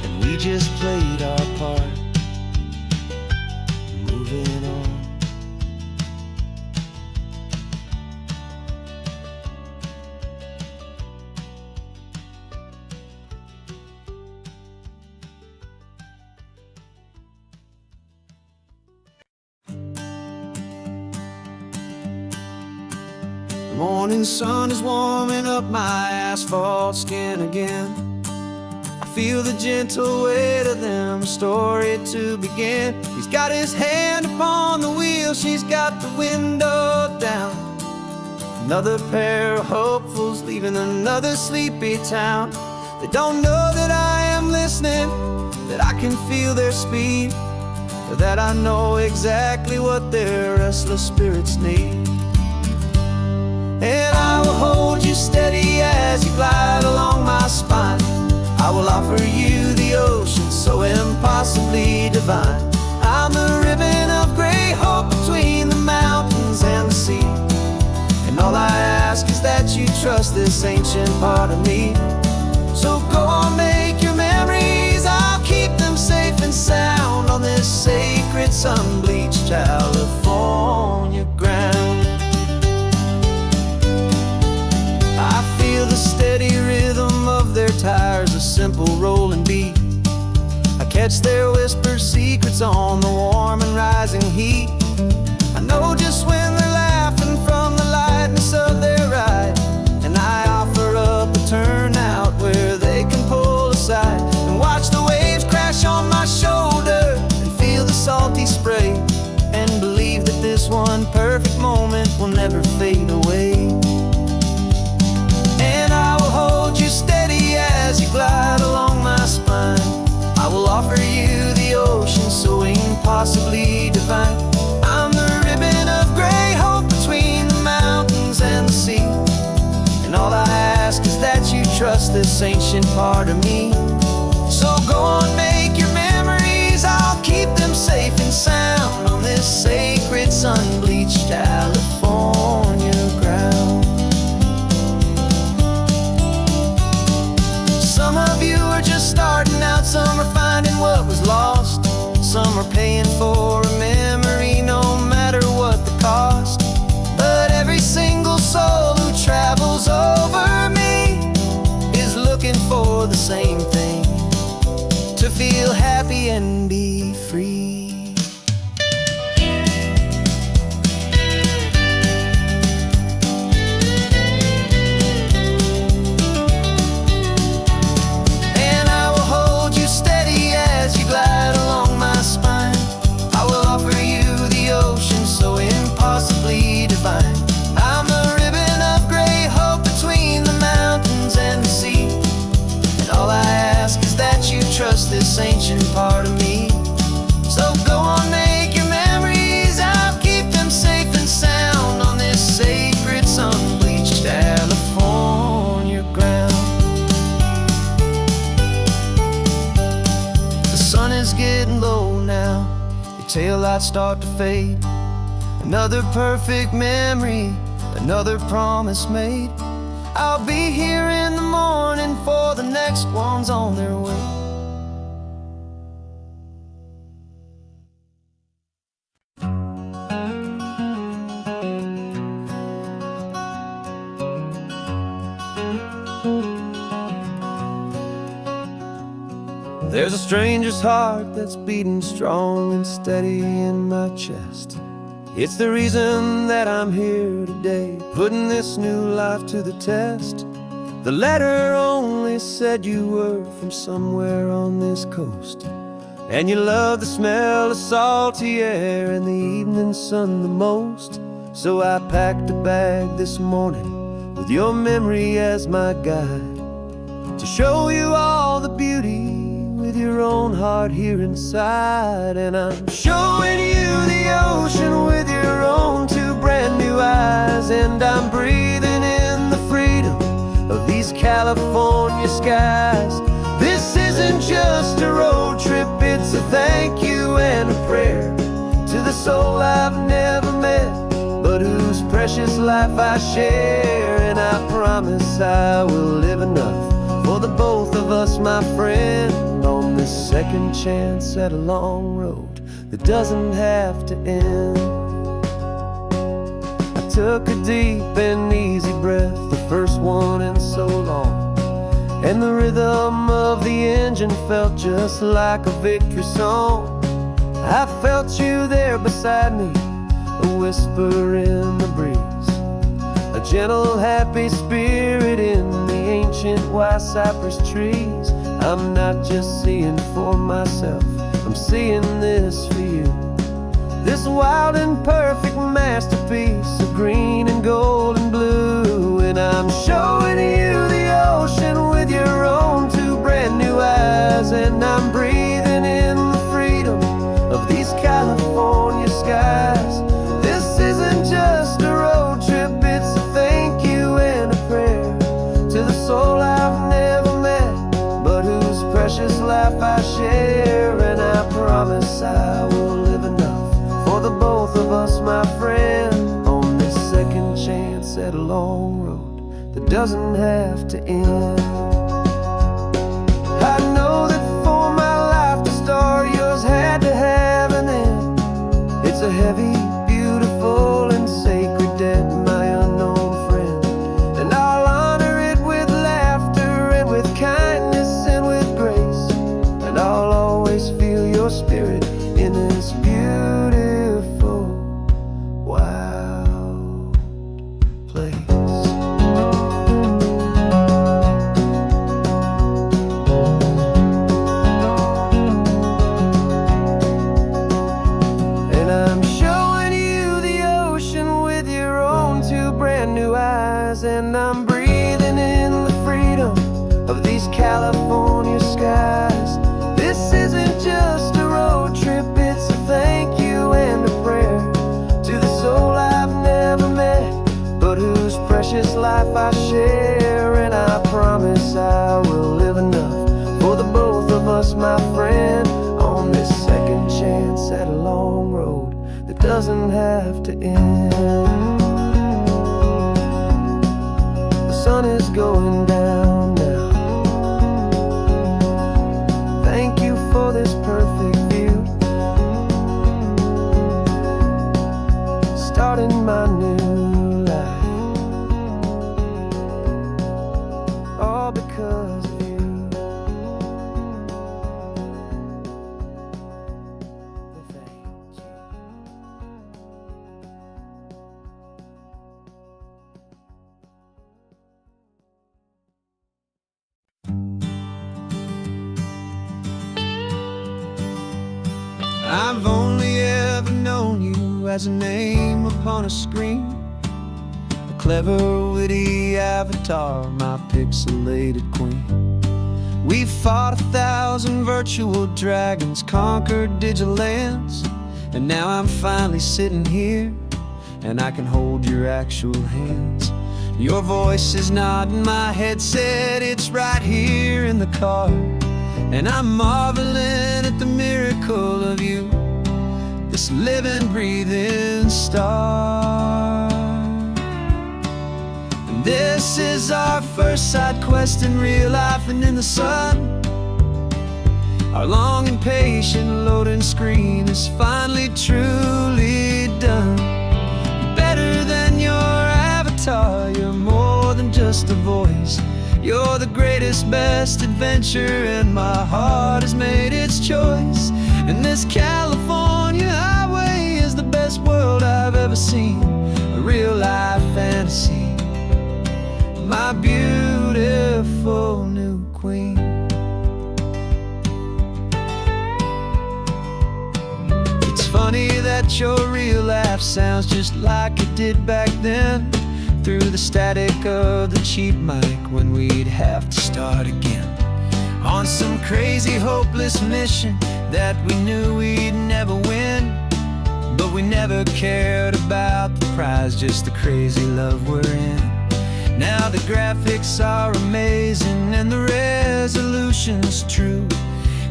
and we just played our part, moving on. The morning sun is warming up my asphalt skin again. I feel the gentle weight of them, a story to begin. He's got his hand upon the wheel, she's got the window down. Another pair of hopefuls leaving another sleepy town. They don't know that I am listening, that I can feel their speed, or that I know exactly what their restless spirits need. And I will hold you steady as you glide along my spine. I will offer you the ocean so impossibly divine. I'm the ribbon of gray hope between the mountains and the sea, and all I ask is that you trust this ancient part of me. So go on, make your memories, I'll keep them safe and sound on this sacred sun-bleached California ground. I feel the steady rhythm of their simple rolling beat. I catch their whispered secrets on the warm and rising heat. I know just when they're laughing from the lightness of their ride, and I offer up a turnout where they can pull aside and watch the waves crash on my shoulder and feel the salty spray, and believe that this one perfect moment will never fade away. And I will hold you steady as you glide along my spine. I will offer you the ocean so impossibly divine. I'm the ribbon of gray hope between the mountains and the sea, and all I ask is that you trust this ancient part of me. So go on, make your memories, I'll keep them safe and sound on this sacred sun-bleached California ground. Some of you are just starting out, some are finding what was lost, some are paying for a memory no matter what the cost. But every single soul who travels over me is looking for the same thing: to feel happy and be free. And I will hold you steady as you glide along my spine. I will offer you the ocean so impossibly divine. I'm the ribbon of gray hope between the mountains and the sea, and all I ask is that you trust this ancient part of me. So go on, make your memories, I'll keep them safe and sound on this sacred sun-bleached California ground. The sun is getting low now, your taillights start to fade. Another perfect memory, another promise made. I'll be here in the morning for the next ones on their way. There's a stranger's heart that's beating strong and steady in my chest. It's the reason that I'm here today, putting this new life to the test. The letter only said you were from somewhere on this coast, and you love the smell of salty air and the evening sun the most. So I packed a bag this morning with your memory as my guide, to show you all the beauty with your own heart here inside. And I'm showing you the ocean with your own two brand new eyes, and I'm breathing in the freedom of these California skies. This isn't just a road trip, it's a thank you and a prayer to the soul I've never met, but whose precious life I share. And I promise I will live enough for the both of us, my friend, on this second chance at a long road that doesn't have to end. I took a deep and easy breath, the first one in so long, and the rhythm of the engine felt just like a victory song. I felt you there beside me, a whisper in the breeze, a gentle happy spirit in the ancient white cypress trees. I'm not just seeing for myself, I'm seeing this for you, this wild and perfect masterpiece of green and gold and blue. And I'm showing you the ocean with your own two brand new eyes, and I'm breathing in the freedom of these California skies. This isn't just a road trip, it's a thank you and a prayer to the soul I've never met, but whose precious life I share. And I promise I will live enough for the both of us, my friend, on this second chance at a long road that doesn't have to end. I know that for my life to start, yours had to have an end. It's a heavy, beautiful, and sacred debt, my unknown friend, and I'll honor it with laughter and with kindness and California skies. This isn't just a road trip, it's a thank you and a prayer to the soul I've never met, but whose precious life I share. And I promise I will live enough for the both of us, my friend, on this second chance at a long road that doesn't have to end. The sun is going down now. Thank you for this perfect view, starting my new life, all because of you. Thank you. I've only ever known you as a name upon a screen, a clever, witty avatar, my pixelated queen. We fought 1,000 virtual dragons, conquered digital lands, and now I'm finally sitting here, and I can hold your actual hands. Your voice is not in my headset, it's right here in the car, and I'm marveling at the miracle of you, this living, breathing star. And this is our first side quest in real life and in the sun. Our long and patient loading screen is finally truly done. Better than your avatar, you're more than just a voice. You're the greatest, best adventure, and my heart has made its choice. And this California highway is the best world I've ever seen, a real life fantasy, my beautiful new queen. It's funny that your real life sounds just like it did back then, through the static of the cheap mic when we'd have to start again, on some crazy hopeless mission that we knew we'd never win. But we never cared about the prize, just the crazy love we're in. Now the graphics are amazing and the resolution's true,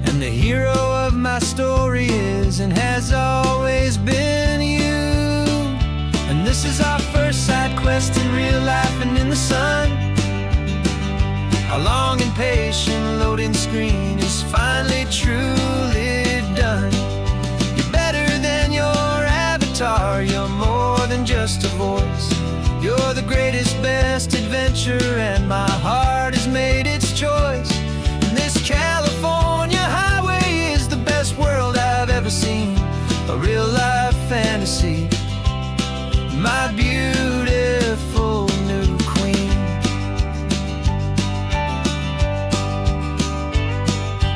and the hero of my story is and has always been you. And this is our first side quest in real life and in the sun. Our long and patient loading screen is finally truly done. You're better than your avatar, you're more than just a voice. You're the greatest, best adventure, and my heart has made its choice. And this California highway is the best world I've ever seen, a real life fantasy, my beautiful new queen.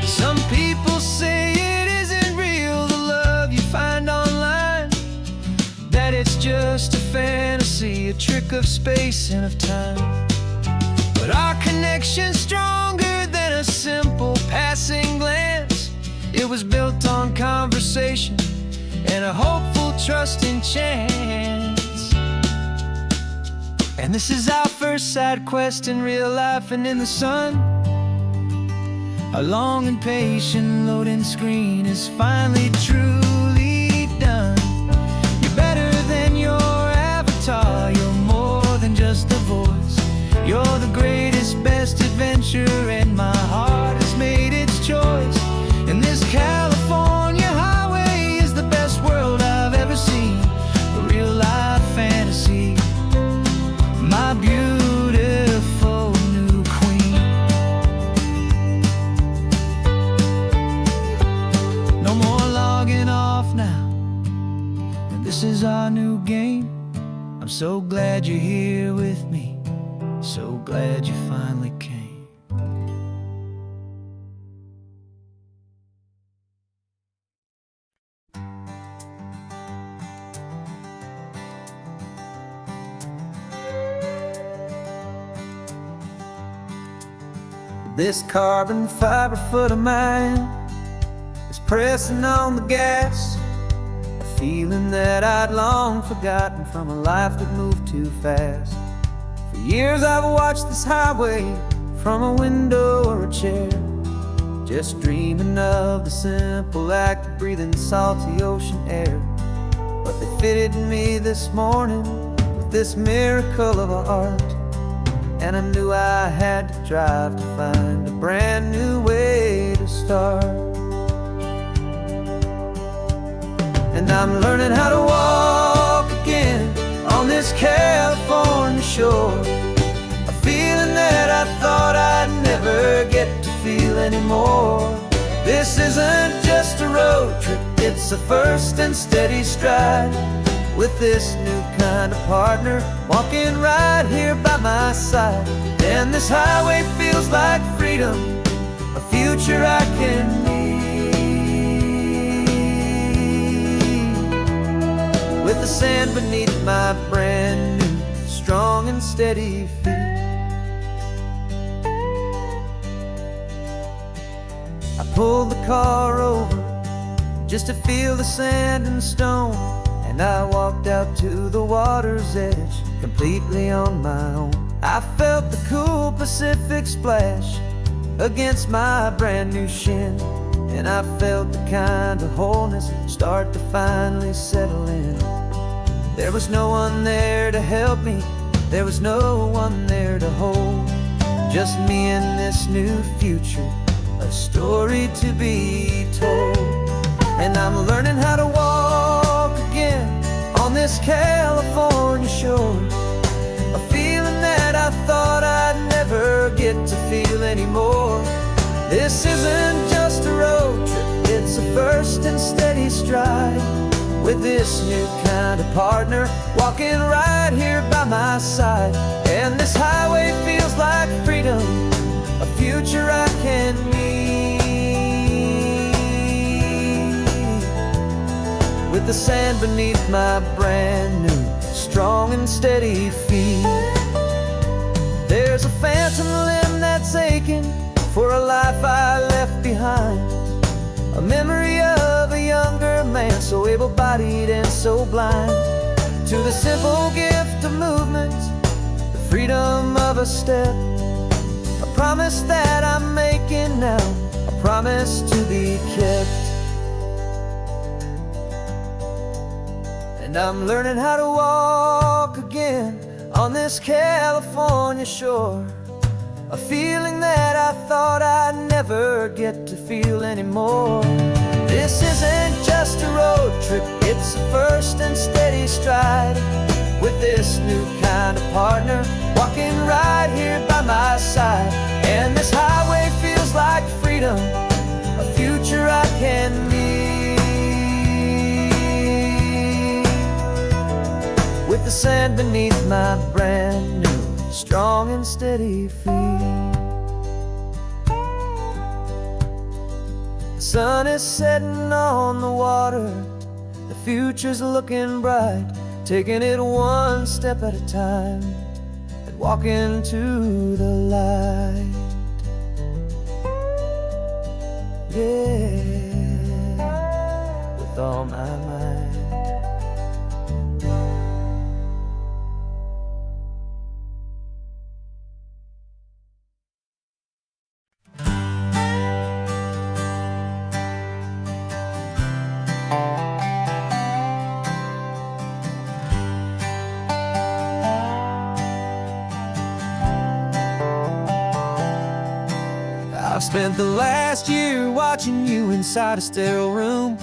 Some people say it isn't real, the love you find online, that it's just a fantasy, a trick of space and of time. But our connection's stronger than a simple passing glance. It was built on conversation and a hopeful, trusting chance. And this is our first side quest in real life and in the sun. Our long and patient loading screen is finally truly done. You're better than your avatar, you're more than just a voice. You're the greatest, best adventure, and my heart has made its choice. And this California highway is the best world I've ever seen, a real life fantasy, my beautiful new queen. No more logging off now, and this is our new game. I'm so glad you're here with me, so glad you finally came. This carbon fiber foot of mine is pressing on the gas, a feeling that I'd long forgotten from a life that moved too fast. For years I've watched this highway from a window or a chair, just dreaming of the simple act of breathing salty ocean air. But they fitted me this morning with this miracle of art, and I knew I had to drive to find a brand new way to start. And I'm learning how to walk again on this California shore, a feeling that I thought I'd never get to feel anymore. This isn't just a road trip, it's a first and steady stride, with this new kind of partner walking right here by my side. And this highway feels like freedom, a future I can need, with the sand beneath my brand new strong and steady feet. I pulled the car over just to feel the sand and stone, and I walked out to the water's edge completely on my own. I felt the cool Pacific splash against my brand new shin, and I felt the kind of wholeness start to finally settle in. There was no one there to help me, there was no one there to hold, just me and this new future, a story to be told. And I'm learning how to walk again on this California shore, a feeling that I thought I'd never get to feel anymore. This isn't just a road trip, it's a first and steady stride, with this new kind of partner walking right here by my side. And this highway feels like freedom, a future I can need, with the sand beneath my brand new strong and steady feet. There's a phantom limb that's aching for a life I left behind, a memory of a younger man, so able-bodied and so blind, to the simple gift of movement, the freedom of a step, a promise that I'm making now, a promise to be kept. And I'm learning how to walk again on this California shore, a feeling that I thought I'd never get to feel anymore. This isn't just a road trip, it's a first and steady stride, with this new kind of partner walking right here by my side. And this highway feels like freedom, a future I can need, with the sand beneath my brand new strong and steady feet. The sun is setting on the water, the future's looking bright, taking it one step at a time and walking to the light. Yeah, with all my might. I've spent the last year watching you inside a sterile room,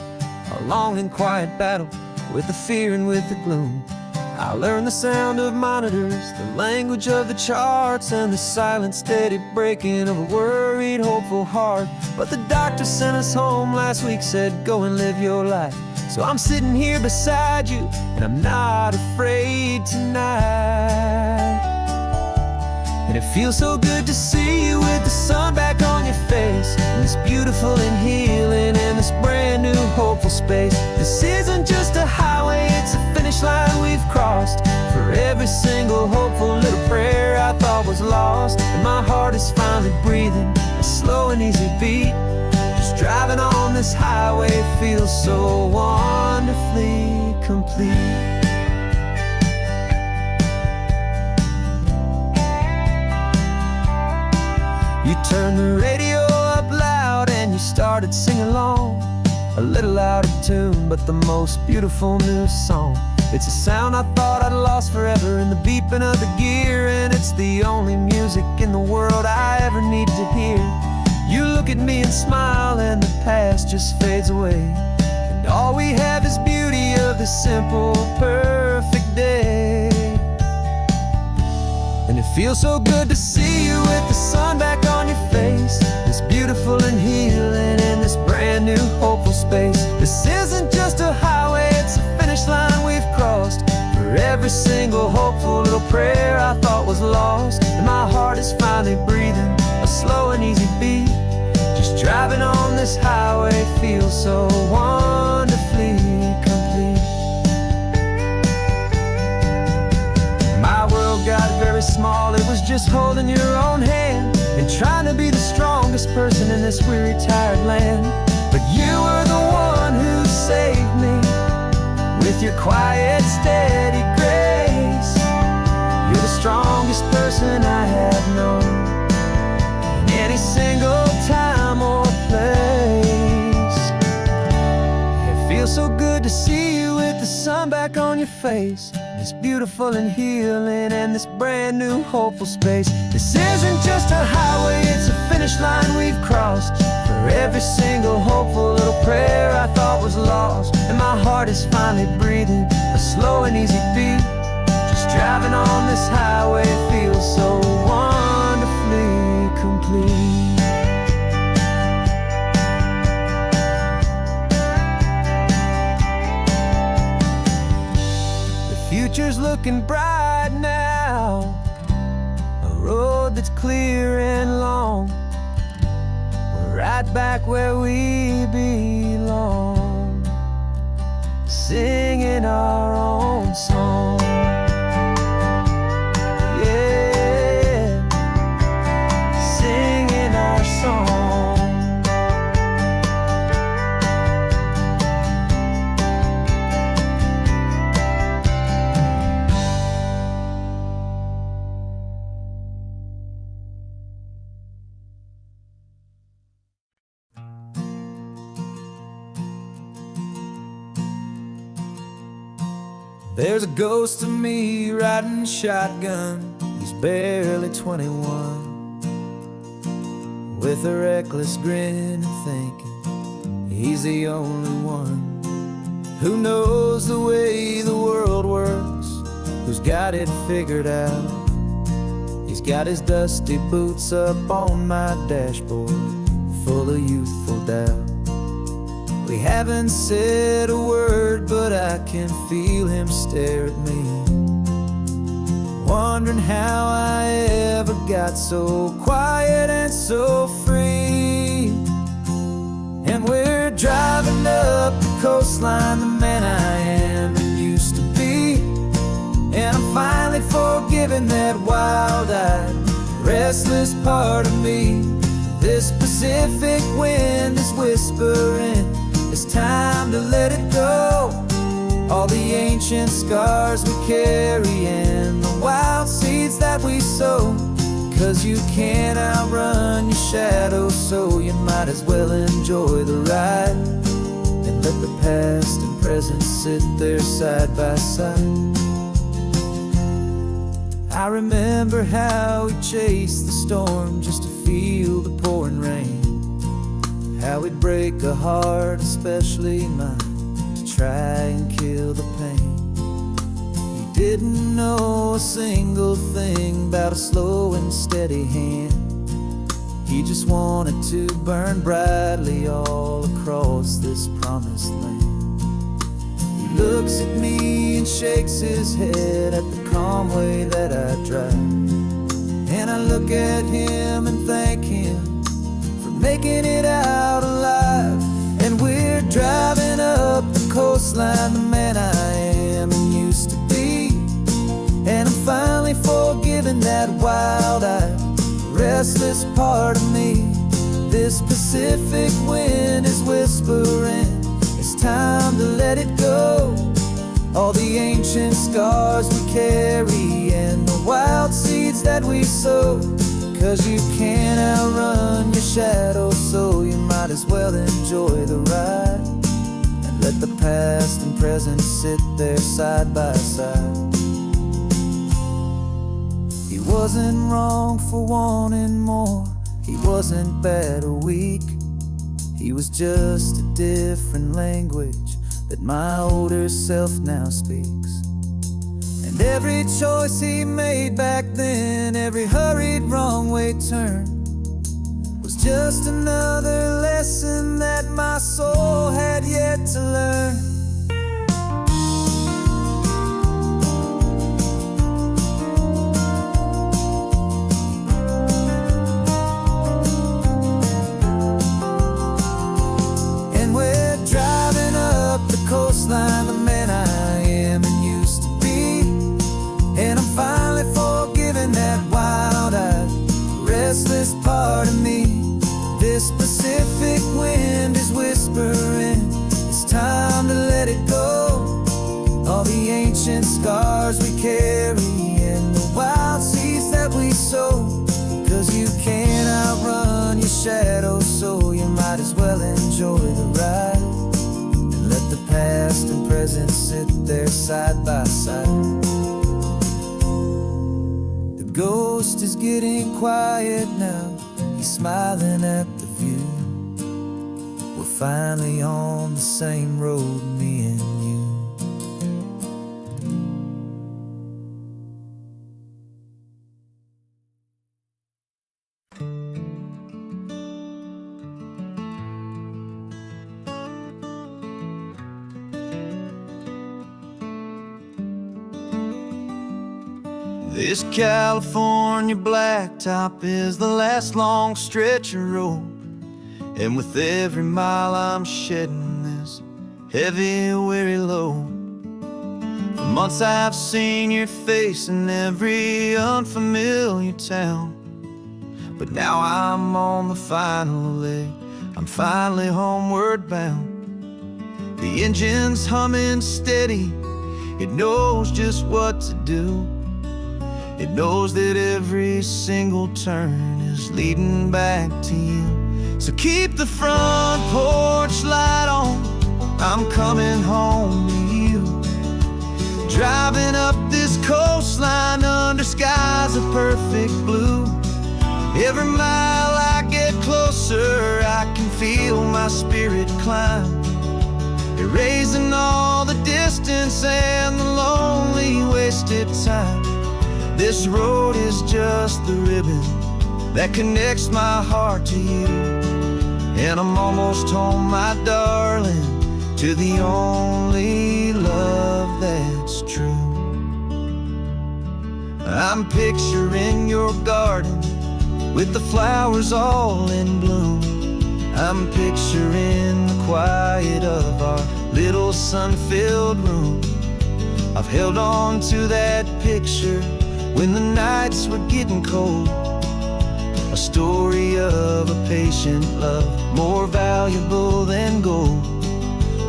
a long and quiet battle with the fear and with the gloom. I learned the sound of monitors, the language of the charts, and the silent, steady breaking of a worried, hopeful heart. But the doctor sent us home last week, said, go and live your life. So I'm sitting here beside you, and I'm not afraid tonight. And it feels so good to see you with the sun back on your face, and this beautiful and healing in this brand new hopeful space. This isn't just a highway, it's a finish line we've crossed, for every single hopeful little prayer I thought was lost. And my heart is finally breathing, slow and easy beat. Just driving on this highway feels so wonderfully complete. You turned the radio up loud and you started singing along, a little out of tune, but the most beautiful new song. It's a sound I thought I'd lost forever in the beeping of the gear, and it's the only music in the world I ever need to hear. You look at me and smile and the past just fades away, and all we have is beauty of this simple, perfect day. And it feels so good to see you with the sun back on your face, this beautiful and healing in this brand new hopeful space. This isn't just a highway, it's a finish line we've crossed. For every single hopeful little prayer I thought was lost, and my heart is finally breathing a slow and easy beat. Just driving on this highway feels so wonderfully complete. My world got very small, it was just holding your own hand and trying to be the strongest person in this weary, tired land. But you were the one who saved me with your quiet, steady grace. You're the strongest person I have known in any single time or place. It feels so good to see you with the sun back on your face, this beautiful and healing and this brand new hopeful space. This isn't just a highway, it's a finish line we've crossed. For every single hopeful little prayer I thought was lost, and my heart is finally breathing a slow and easy beat. Just driving on this highway feels so wonderfully complete. Future's looking bright now, a road that's clear and long. We're right back where we belong, singing our own song. Yeah, singing our song. There's a ghost of me riding shotgun. He's barely 21, with a reckless grin and thinking he's the only one who knows the way the world works, who's got it figured out. He's got his dusty boots up on my dashboard, full of youthful doubt. We haven't said a word, but I can feel him stare at me, wondering how I ever got so quiet and so free. And we're driving up the coastline, the man I am and used to be, and I'm finally forgiving that wild-eyed, restless part of me. This Pacific wind is whispering, it's time to let it go. All the ancient scars we carry and the wild seeds that we sow. 'Cause you can't outrun your shadow, so you might as well enjoy the ride and let the past and present sit there side by side. I remember how we chased the storm just to feel the pouring rain, how we'd break a heart, especially mine, to try and kill the pain. He didn't know a single thing about a slow and steady hand. He just wanted to burn brightly all across this promised land. He looks at me and shakes his head at the calm way that I drive, and I look at him and thank him for making it out alive. And we're driving up the coastline, the man I am and used to be, and I'm finally forgiving that wild-eyed, restless part of me. This Pacific wind is whispering, it's time to let it go. All the ancient scars we carry and the wild seeds that we sow. 'Cause you can't outrun your shadow, so you might as well enjoy the ride. And let the past and present sit there side by side. He wasn't wrong for wanting more. He wasn't bad or weak. He was just a different language that my older self now speaks. And every choice he made back then, every hurried wrong way turn, was just another lesson that my soul had yet to learn. Coastline, the man I am and used to be. And I'm finally forgiving that wild-eyed, restless part of me. This Pacific wind is whispering, it's time to let it go. All the ancient scars we carry and the wild seeds that we sow. 'Cause you can't outrun your shadow, so you might as well enjoy the ride. Let the past and present sit there side by side. The ghost is getting quiet now, he's smiling at the view. We're finally on the same road, me and you. This California blacktop is the last long stretch of road, and with every mile I'm shedding this heavy, weary load. For months I've seen your face in every unfamiliar town, but now I'm on the final leg, I'm finally homeward bound. The engine's humming steady, it knows just what to do. It knows that every single turn is leading back to you. So keep the front porch light on, I'm coming home to you. Driving up this coastline under skies of perfect blue. Every mile I get closer, I can feel my spirit climb, erasing all the distance and the lonely wasted time. This road is just the ribbon that connects my heart to you. And I'm almost home, my darling, to the only love that's true. I'm picturing your garden with the flowers all in bloom. I'm picturing the quiet of our little sun-filled room. I've held on to that picture when the nights were getting cold. A story of a patient love, more valuable than gold.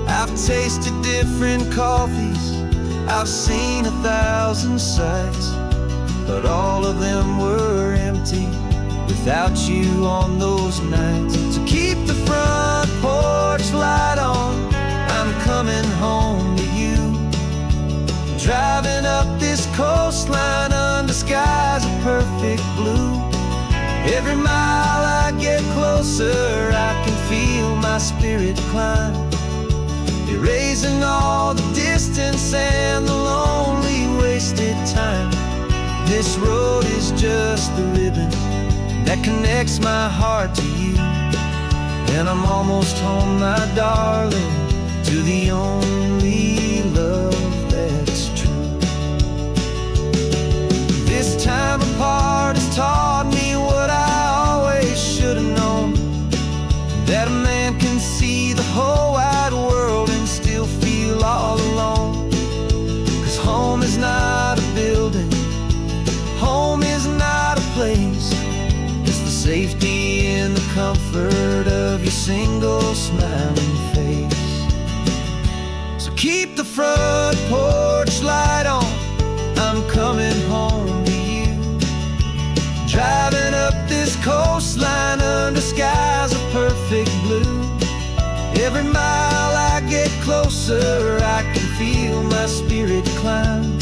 I've tasted different coffees, I've seen 1,000 sights, but all of them were empty without you on those nights. So keep the front porch light on, I'm coming home to you. Driving up this coastline under skies of perfect blue. Every mile I get closer, I can feel my spirit climb, erasing all the distance and the lonely wasted time. This road is just the ribbon that connects my heart to you. And I'm almost home, my darling, to the only love that's true. This time apart has taught me what I always should have known, that a man can see the whole wide world and still feel all alone. 'Cause home is not a building, home is not a place, it's the safety and the comfort a single smiling face. So keep the front porch light on, I'm coming home to you. Driving up this coastline under skies of perfect blue. Every mile I get closer, I can feel my spirit climb,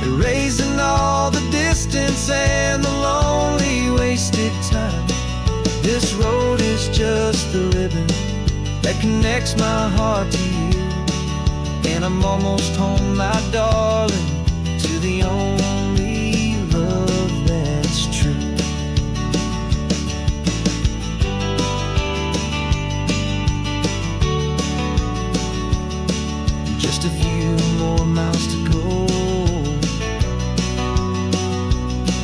erasing all the distance and the lonely wasted time. This road is just the ribbon that connects my heart to you, and I'm almost home, my darling, to the only love that's true. Just a few more miles to go,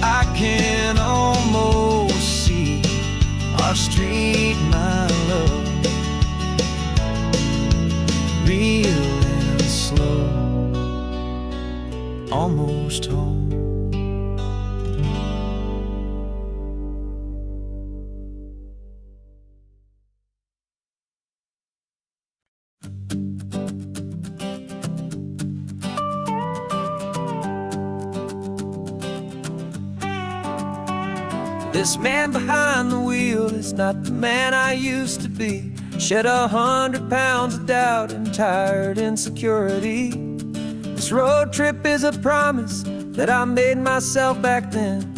I can almost see our street, my love, real and slow, almost home. This man behind the wheel is not the man I used to be. Shed 100 pounds of doubt and tired insecurity. This road trip is a promise that I made myself back then,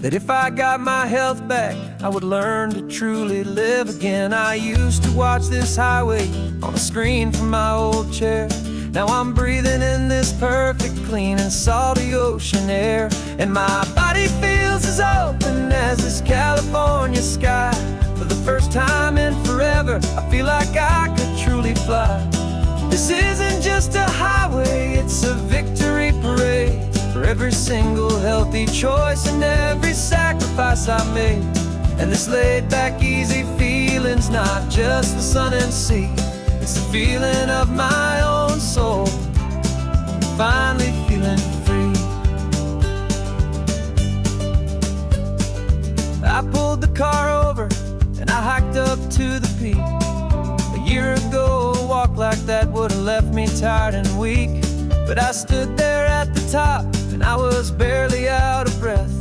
that if I got my health back, I would learn to truly live again. I used to watch this highway on a screen from my old chair. Now I'm breathing in this perfect, clean and salty ocean air, and my body feels as open as this California sky. For the first time in forever, I feel like I could truly fly. This isn't just a highway, it's a victory parade for every single healthy choice and every sacrifice I made. And this laid back, easy feeling's not just the sun and sea, it's the feeling of my own soul, finally feeling free. I pulled the car over and I hiked up to the peak. A year ago, a walk like that would have left me tired and weak, but I stood there at the top and I was barely out of breath,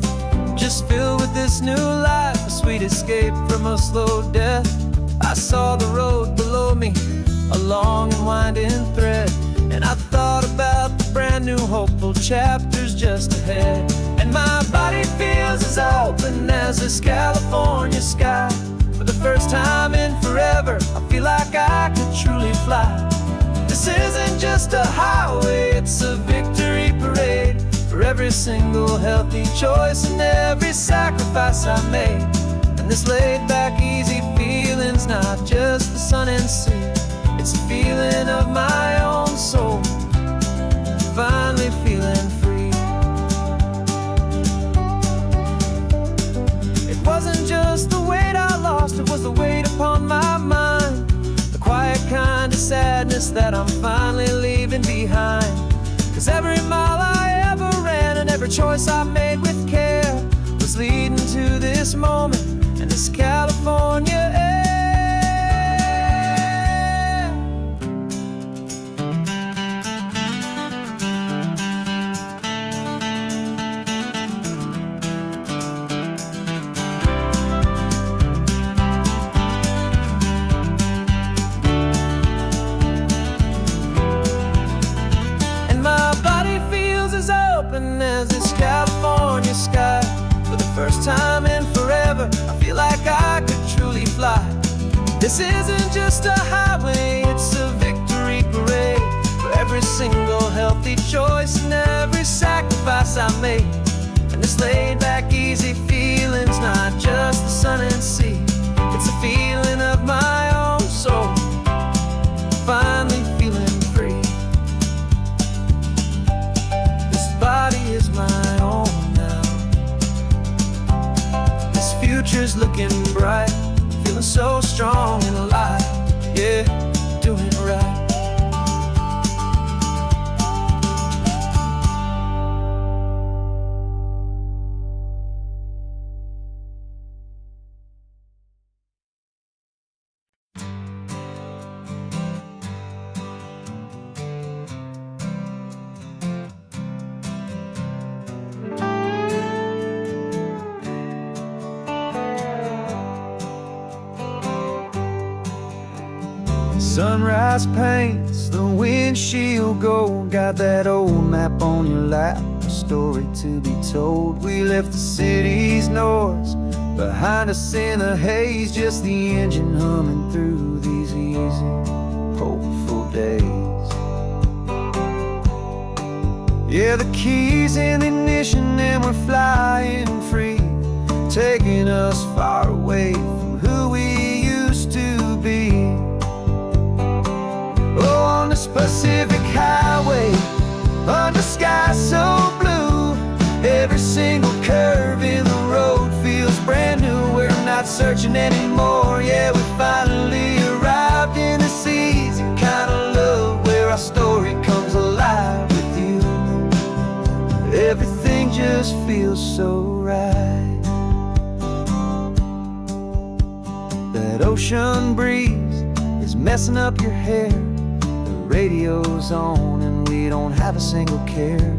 just filled with this new life, a sweet escape from a slow death. I saw the road below me, a long and winding thread, and I thought about the brand new hopeful chapters just ahead. And my body feels as open as this California sky. For the first time in forever, I feel like I could truly fly. This isn't just a highway, it's a victory parade for every single healthy choice and every sacrifice I made. And this laid back, easy feeling's not just the sun and sea, it's a feeling of my own soul, finally feeling free. It wasn't just the weight I lost, it was the weight upon my mind, the quiet kind of sadness that I'm finally leaving behind. 'Cause every mile I ever ran and every choice I made with care was leading to this moment and this California air. As this California sky, for the first time in forever, I feel like I could truly fly. This isn't just a highway, it's a victory parade for every single healthy choice and every sacrifice I made. And this laid back, easy feeling's not just the sun and sea, it's a feeling of my own soul, finally feeling free. Body is my own now. This future's looking bright, feeling so strong and alive. Yeah, doing right. Sunrise paints the windshield gold. Got that old map on your lap, a story to be told. We left the city's noise behind us in the haze, just the engine humming through these easy, hopeful days. Yeah, the keys in the ignition and we're flying free, taking us far away from who we used to be. Oh, on this Pacific highway, under sky so blue, every single curve in the road feels brand new. We're not searching anymore, yeah, we finally arrived in this easy kind of love, where our story comes alive with you. Everything just feels so right. That ocean breeze is messing up your hair, the radio's on and we don't have a single care.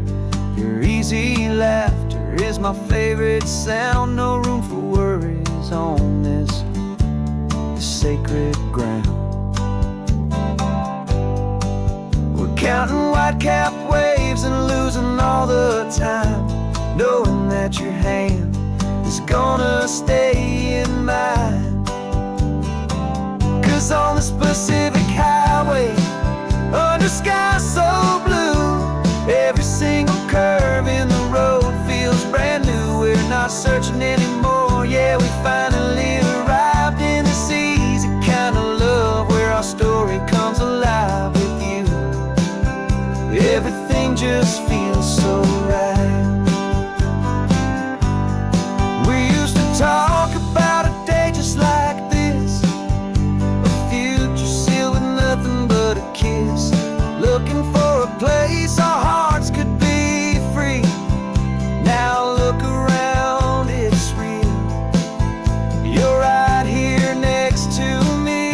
Your easy laughter is my favorite sound. No room for worries on this sacred ground. We're counting white-capped waves and losing all the time, knowing that your hand is gonna stay in mine. 'Cause on this Pacific highway, under sky so blue, every single curve in the road feels brand new. We're not searching anymore, yeah, we finally arrived in this easy kind of love, where our story comes alive with you. Everything just feels so right. We used to talk about a day just like this, a future sealed with nothing but a kiss, looking for a place our hearts could be free. Now look around, it's real. You're right here next to me.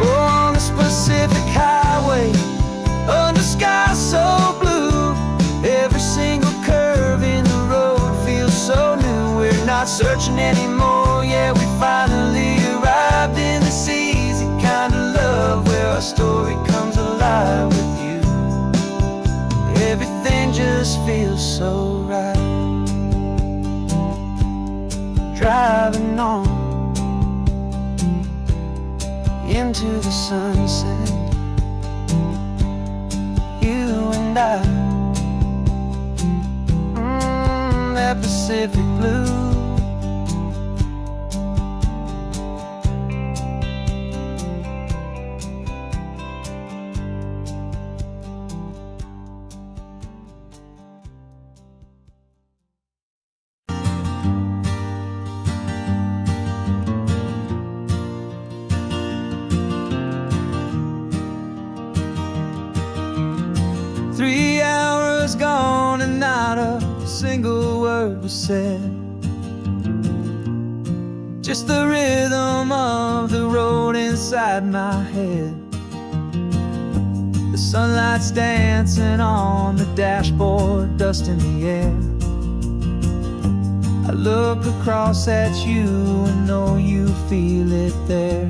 Oh, on this Pacific highway, under sky so blue, every single curve in the road feels so new. We're not searching anymore, yeah, we finally arrived in this easy kind of love, where our story comes alive with you. Everything just feels so right. Driving on into the sunset, you and I, that Pacific blue. Three hours gone and not a single word was said, just the rhythm of the road inside my head. The sunlight's dancing on the dashboard, dust in the air. I look across at you and know you feel it there.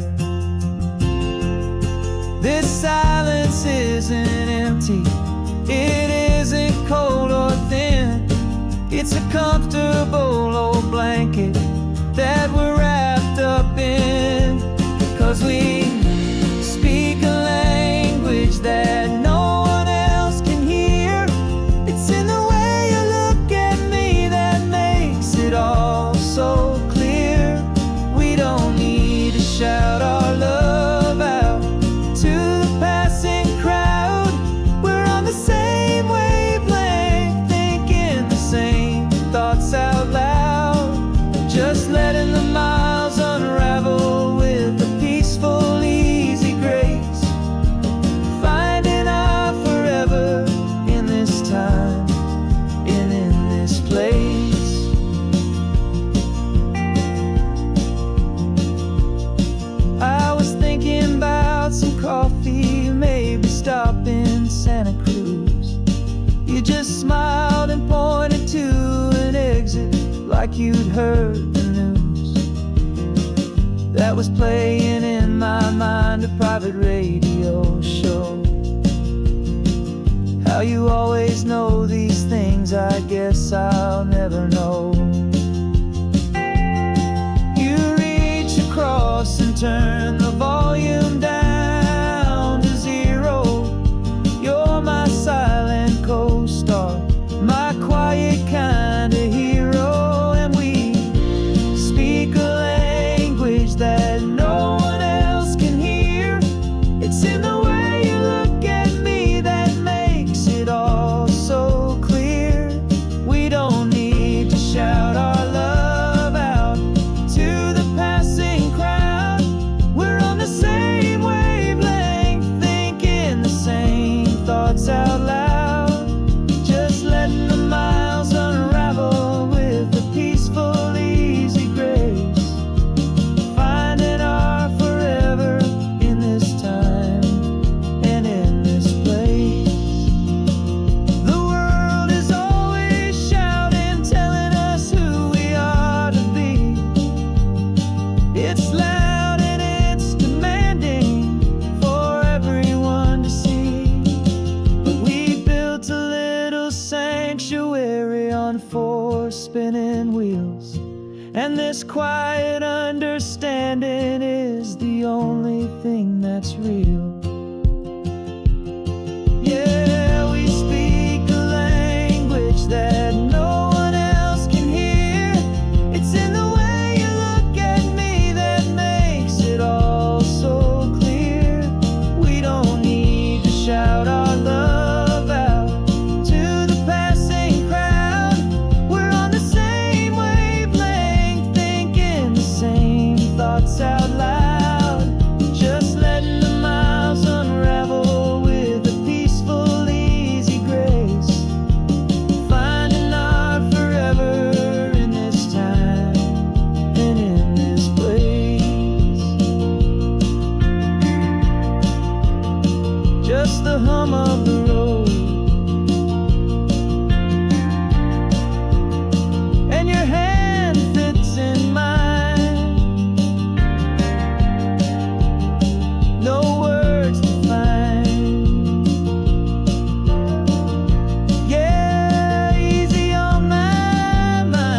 This silence isn't empty, it isn't cold or thin. It's a comfortable old blanket that we're wrapped up in. 'Cause we speak a language that no one else can hear. It's in the way you look at me that makes it all so clear. We don't need to shout our love out to the passing crowd. We're on the same wavelength, thinking the same thoughts out loud, just letting the mind just smiled and pointed to an exit, like you'd heard the news that was playing in my mind, a private radio show. How you always know these things, I guess I'll never know. You reach across and turn the volume down to 0. You're my silent co-star, my quiet kind of hero. And we speak a language that no one else can hear. It's in the way you look at me that makes it all so clear. We don't need to shout our love out to the passing crowd. We're on the same wavelength, thinking the same thoughts out loud. Just letting the miles unravel with a peaceful, easy grace. Finding our forever in this time and in this place. The world is always shouting, telling us who we are to be. It's loud and it's demanding for everyone to see. But we built a little sanctuary on 4 spinning wheels, and this quiet understanding is the only thing that's real. Yeah, we speak a language that no one else can hear. It's in the way you look at me that makes it all so clear. We don't need to shout our love out to the passing crowd. We're on the same wavelength, thinking the same thoughts out loud. Just letting the miles unravel with a peaceful, easy grace. Finding our forever in this time and in this place. Just the hum of the road and your hand fits in mine. No words to find. Yeah, easy on my mind.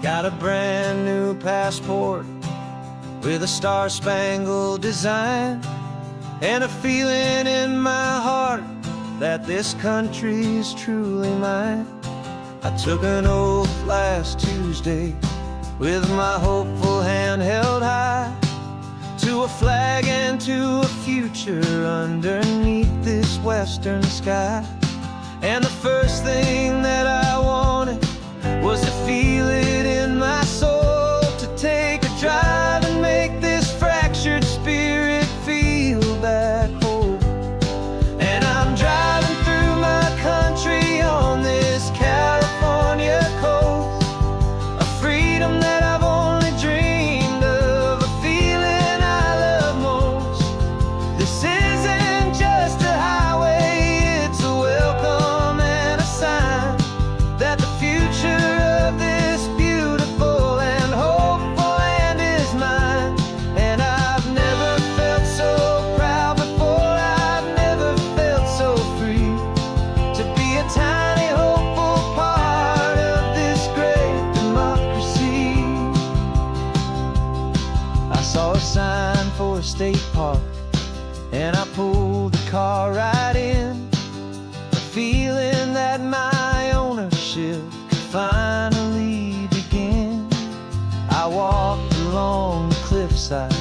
Got a brand new passport with a star-spangled design, and a feeling in my heart that this country's truly mine. I took an oath last Tuesday with my hopeful hand held high to a flag and to a future underneath this western sky. And the first thing that I wanted was to feel it in my soul, to take a drive and make this fractured spirit feel back home. And I'm driving through my country on this California coast, a freedom that I've only dreamed of, a feeling I love most. This isn't just a highway, it's a welcome and a sign that the future of this beautiful and hopeful land is mine. And I've never felt so proud before, I've never felt so free to be a tiny hopeful part of this great democracy. I saw a sign for a state park, and I pulled the car right in, a feeling that my ownership could finally begin. I walked along the cliffside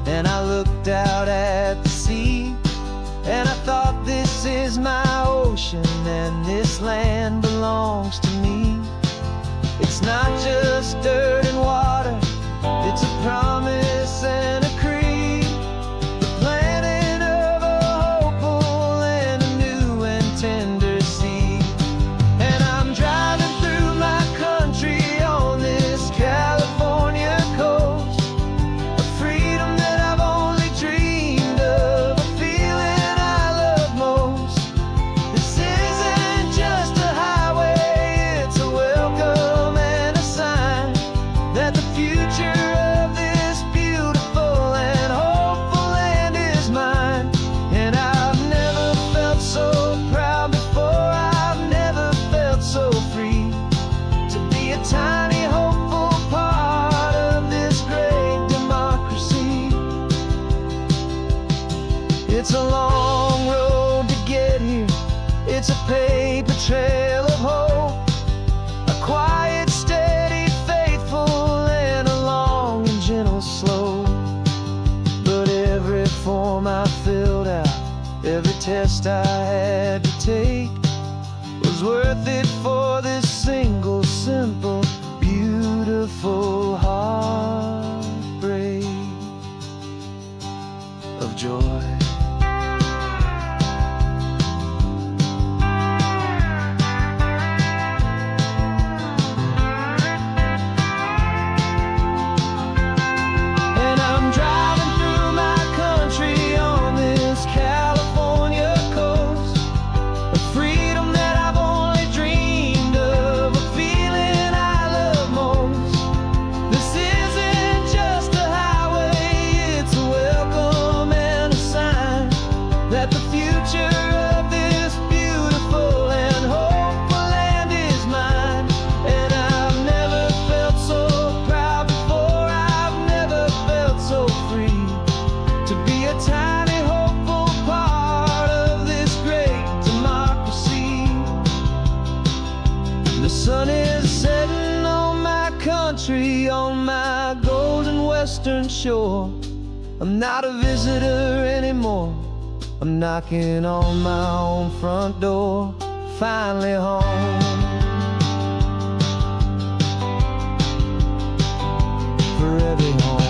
and I looked out at the sea, and I thought, this is my ocean and this land belongs to me. It's not just dirt and water, it's test I had to take was worth it for this single, simple, beautiful heartbreak of joy. On my golden western shore, I'm not a visitor anymore. I'm knocking on my own front door, finally home. Forever home.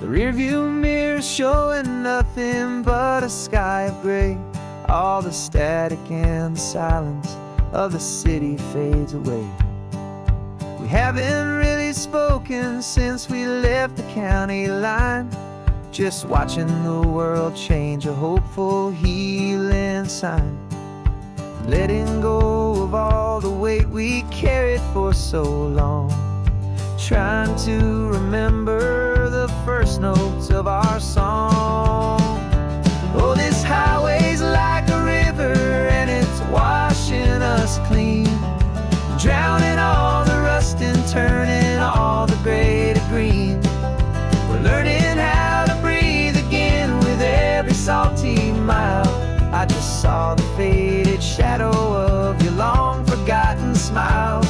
The rearview mirror's showing nothing but a sky of gray. All the static and the silence of the city fades away. We haven't really spoken since we left the county line, just watching the world change, a hopeful healing sign. Letting go of all the weight we carried for so long, trying to remember the first notes of our song. Oh, this highway's like a river and it's washing us clean, drowning all the rust and turning all the gray to green. We're learning how to breathe again with every salty mile. I just saw the faded shadow of your long forgotten smile,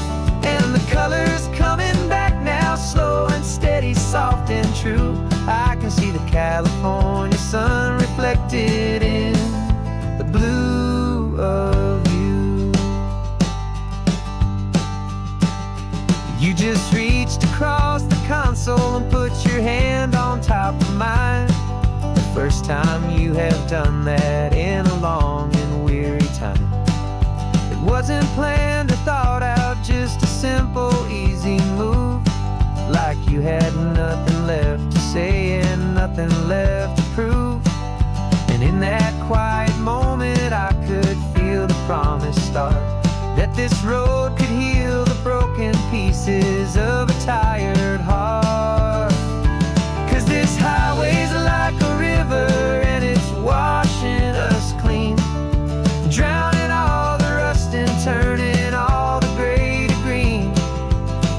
and the colors coming back now, slow and steady, soft and true. I can see the California sun reflected in the blue of you. You just reached across the console and put your hand on top of mine. The first time you have done that in a long and weary time. It wasn't planned or thought out, just a simple, easy move. Like you had nothing left to say and nothing left to prove. And in that quiet moment I could feel the promise start, that this road could heal the broken pieces of a tired heart. 'Cause this highway's like a river and it's washing us clean, drowning all the rust and turning all the gray to green.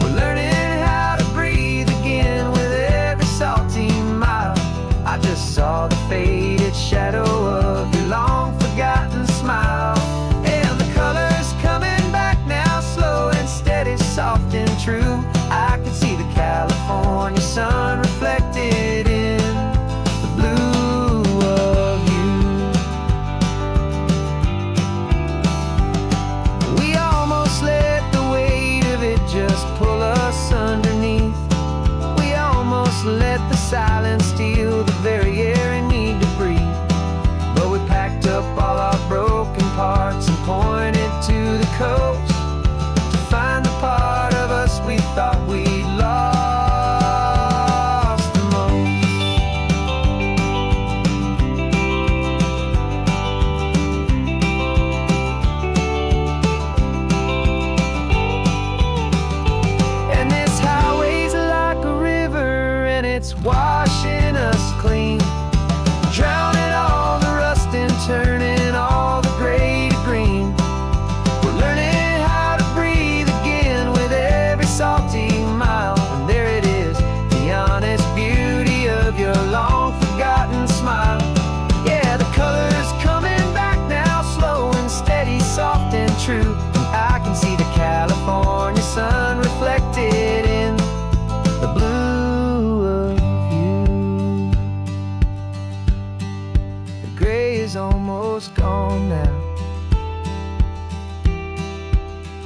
We're learning how to breathe again with every salty mile. I just saw the faded shadow of your long forgotten smile, and the colors coming back now, slow and steady, soft and true. I can see the California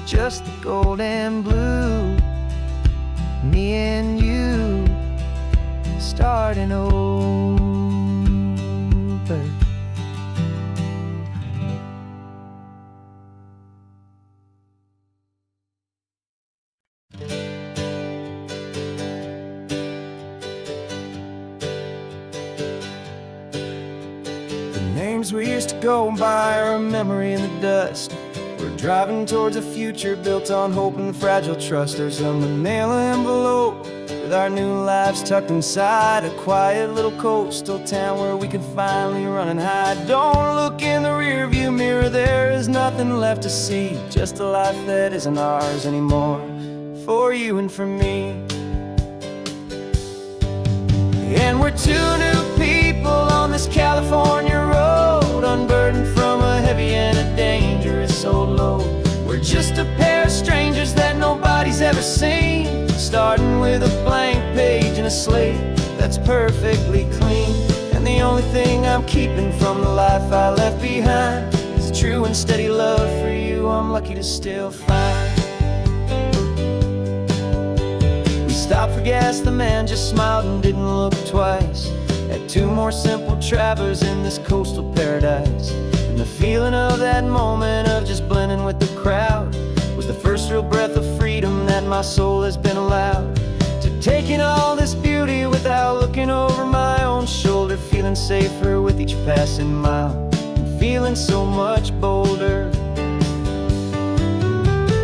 just the gold and blue. Me and you starting over. Names we used to go by are a memory in the dust. We're driving towards a future built on hope and fragile trust. There's a manila envelope with our new lives tucked inside, a quiet little coastal town where we can finally run and hide. Don't look in the rearview mirror, there is nothing left to see, just a life that isn't ours anymore, for you and for me. And we're two new people on this California road, unburdened from a heavy and a dangerous old load. We're just a pair of strangers that nobody's ever seen, starting with a blank page and a slate that's perfectly clean. And the only thing I'm keeping from the life I left behind is a true and steady love for you I'm lucky to still find. Stopped for gas, the man just smiled and didn't look twice. Had two more simple travelers in this coastal paradise. And the feeling of that moment of just blending with the crowd was the first real breath of freedom that my soul has been allowed to take in all this beauty without looking over my own shoulder, feeling safer with each passing mile and feeling so much bolder.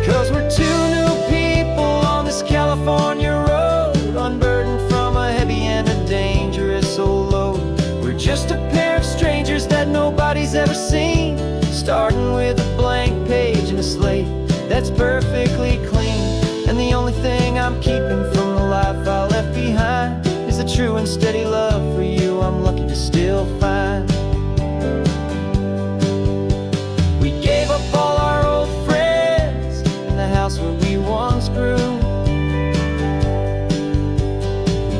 'Cause we're two new people on this California road, unburdened from a heavy and a dangerous old load. We're just a pair of strangers that nobody's ever seen, starting with a blank page and a slate that's perfectly clean. And the only thing I'm keeping from the life I left behind is the true and steady love for you I'm lucky to still find. We gave up all our old friends and the house where we once grew.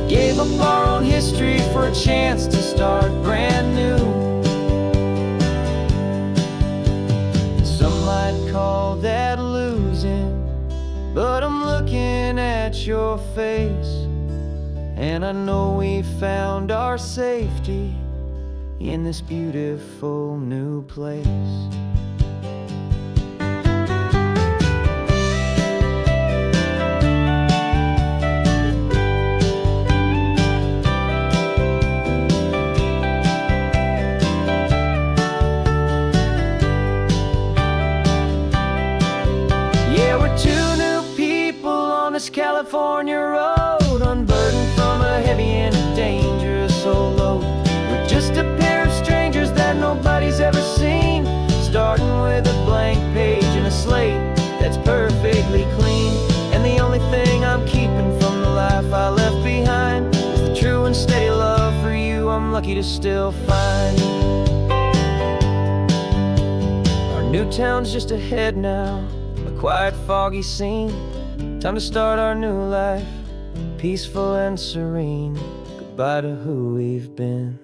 Gave up our own history for a chance to start brand new. Some might call that losing, but I'm looking at your face, and I know we found our safety in this beautiful new place. This California road, unburdened from a heavy and a dangerous old load. We're just a pair of strangers that nobody's ever seen, starting with a blank page and a slate that's perfectly clean. And the only thing I'm keeping from the life I left behind is the true and steady love for you I'm lucky to still find. Our new town's just ahead now, a quiet foggy scene. Time to start our new life, peaceful and serene. Goodbye to who we've been.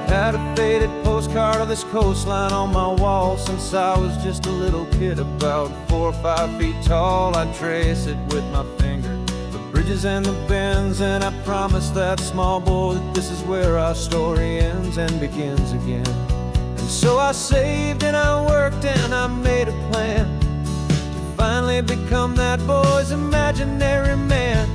Had a faded postcard of this coastline on my wall since I was just a little kid, about 4 or 5 feet tall. I'd trace it with my finger, the bridges and the bends, and I promised that small boy that this is where our story ends and begins again. And so I saved and I worked and I made a plan to finally become that boy's imaginary man.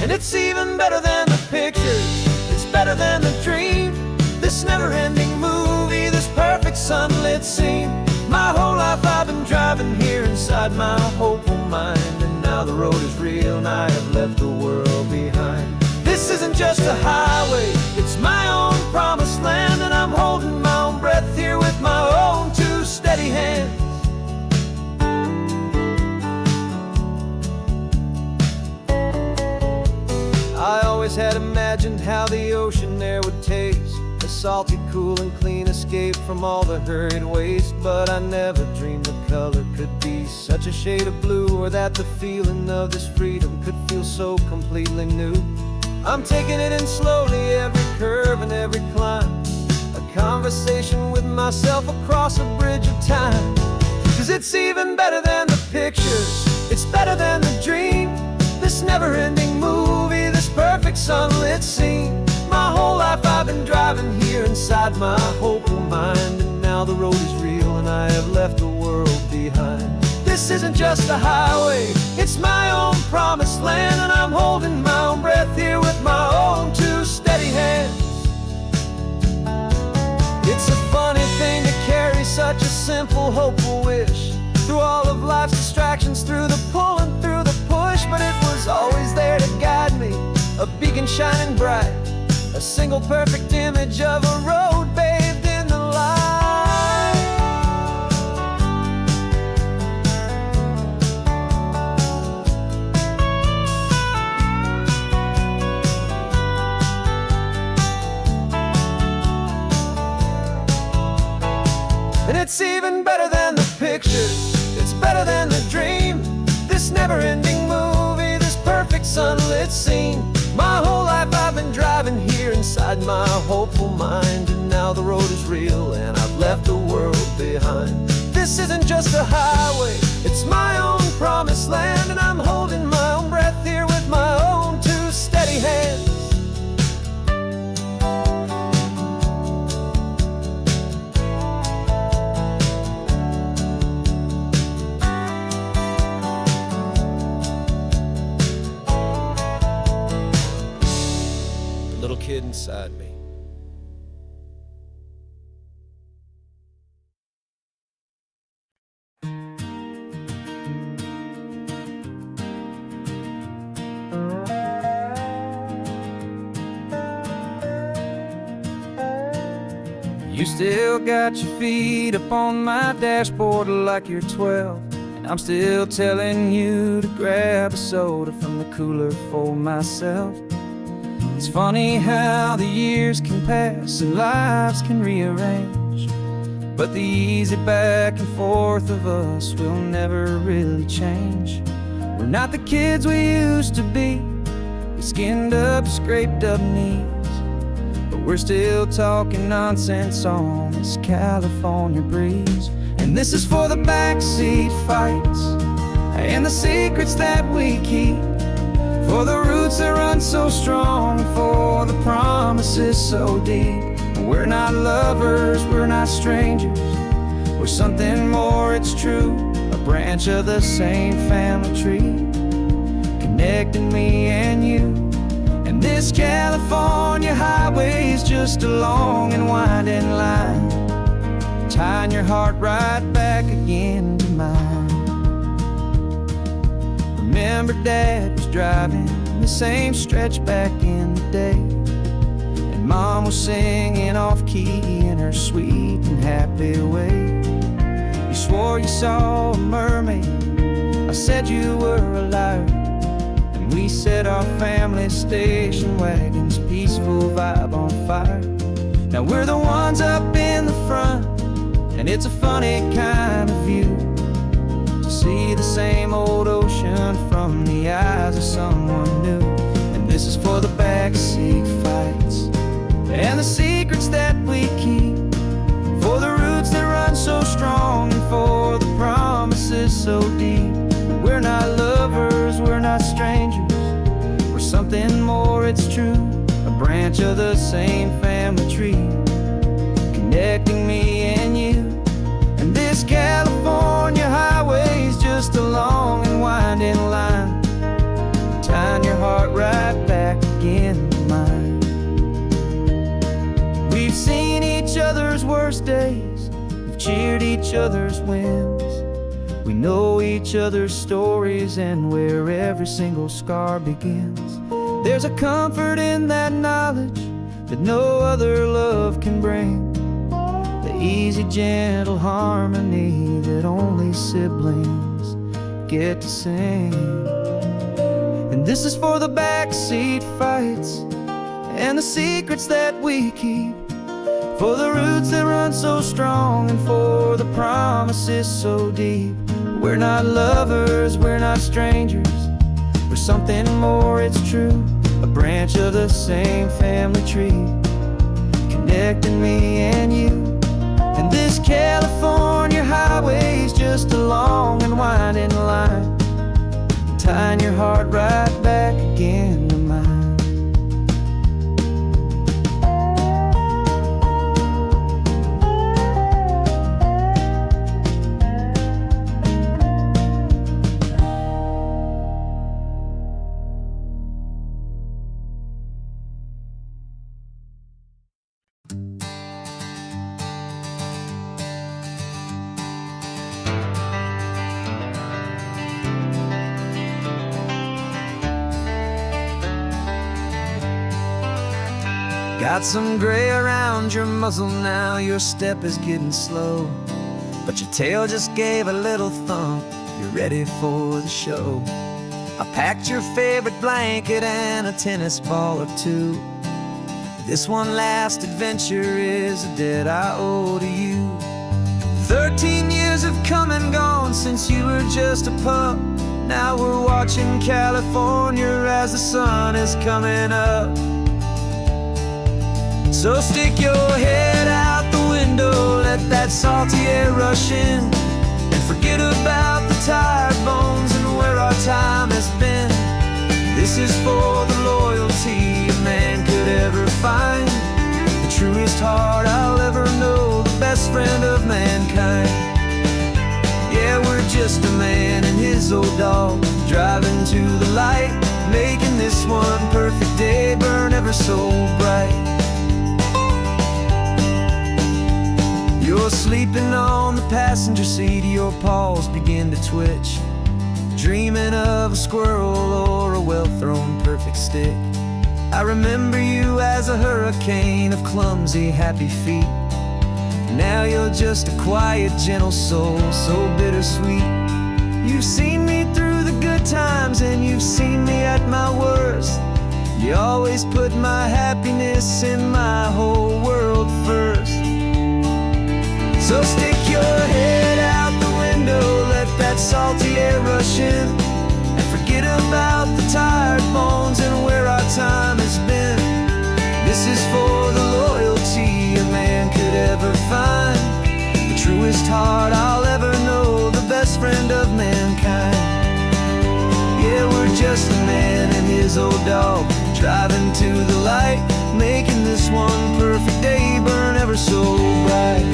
And it's even better than the pictures, it's better than the dream. This never-ending movie, this perfect sunlit scene. My whole life I've been driving here inside my hopeful mind, and now the road is real and I have left the world behind. This isn't just a highway, it's my own promised land, and I'm holding my own breath here with my own two steady hands. I always had imagined how the ocean there would taste, a salty, cool and clean escape from all the hurried waste. But I never dreamed the color could be such a shade of blue, or that the feeling of this freedom could feel so completely new. I'm taking it in slowly, every curve and every climb, a conversation with myself across a bridge of time. 'Cause it's even better than the pictures, it's better than the dream. This never-ending movie, this perfect sunlit scene. My whole life I've been driving here inside my hopeful mind, and now the road is real and I have left the world behind. This isn't just a highway, it's my own promised land, and I'm holding my own breath here with my own two steady hands. It's a funny thing to carry such a simple, hopeful wish through all of life's distractions, through the pull and through the push. But it was always there to guide me, a beacon shining bright, a single perfect image of a road bathed in the light. And it's even better than the pictures, it's better than the dream. This never-ending movie, this perfect sunlit scene. My whole life I've been driving here inside my hopeful mind, and now the road is real and I've left the world behind. This isn't just a highway, it's my own promised land, and I'm holding my own breath here with my own two steady hands. Little kid inside me. You still got your feet up on my dashboard like you're 12, and I'm still telling you to grab a soda from the cooler for myself. It's funny how the years can pass and lives can rearrange, but the easy back and forth of us will never really change. We're not the kids we used to be, with skinned up, scraped up knees, but we're still talking nonsense on this California breeze. And this is for the backseat fights and the secrets that we keep, for the roots that run so strong, for the promises so deep. We're not lovers, we're not strangers, we're something more, it's true. A branch of the same family tree, connecting me and you. And this California highway is just a long and winding line, tying your heart right back again to mine. Remember Dad was driving the same stretch back in the day, and Mom was singing off-key in her sweet and happy way. You swore you saw a mermaid, I said you were a liar, and we set our family station wagon's peaceful vibe on fire. Now we're the ones up in the front, and it's a funny kind of view to see the same old ocean from the eyes of someone new. And this is for the backseat fights and the secrets that we keep, for the roots that run so strong, and for the promises so deep. We're not lovers, we're not strangers, we're something more, it's true. A branch of the same family tree, connecting me and you. And this California highway is just a long and winding line, tying your heart right back again to mine. We've seen each other's worst days, we've cheered each other's wins. We know each other's stories and where every single scar begins. There's a comfort in that knowledge that no other love can bring, the easy, gentle harmony that only siblings get to sing. And this is for the backseat fights and the secrets that we keep, for the roots that run so strong and for the promises so deep. We're not lovers, we're not strangers, we're something more, it's true. A branch of the same family tree, connecting me and you. And this California highway's just a long and winding line, tying your heart right back again to mine. Got some gray around your muzzle now, your step is getting slow, but your tail just gave a little thump, you're ready for the show. I packed your favorite blanket and a tennis ball or two. This one last adventure is a debt I owe to you. 13 years have come and gone since you were just a pup. Now we're watching California as the sun is coming up. So stick your head out the window, let that salty air rush in, and forget about the tired bones and where our time has been. This is for the loyalty a man could ever find, the truest heart I'll ever know, the best friend of mankind. Yeah, we're just a man and his old dog, driving to the light, making this one perfect day burn ever so bright. You're sleeping on the passenger seat, your paws begin to twitch, dreaming of a squirrel or a well-thrown perfect stick. I remember you as a hurricane of clumsy, happy feet. Now you're just a quiet, gentle soul, so bittersweet. You've seen me through the good times and you've seen me at my worst. You always put my happiness in my whole world first. So stick your head out the window, let that salty air rush in, and forget about the tired bones and where our time has been. This is for the loyalty a man could ever find, the truest heart I'll ever know, the best friend of mankind. Yeah, we're just a man and his old dog, driving to the light, making this one perfect day burn ever so bright.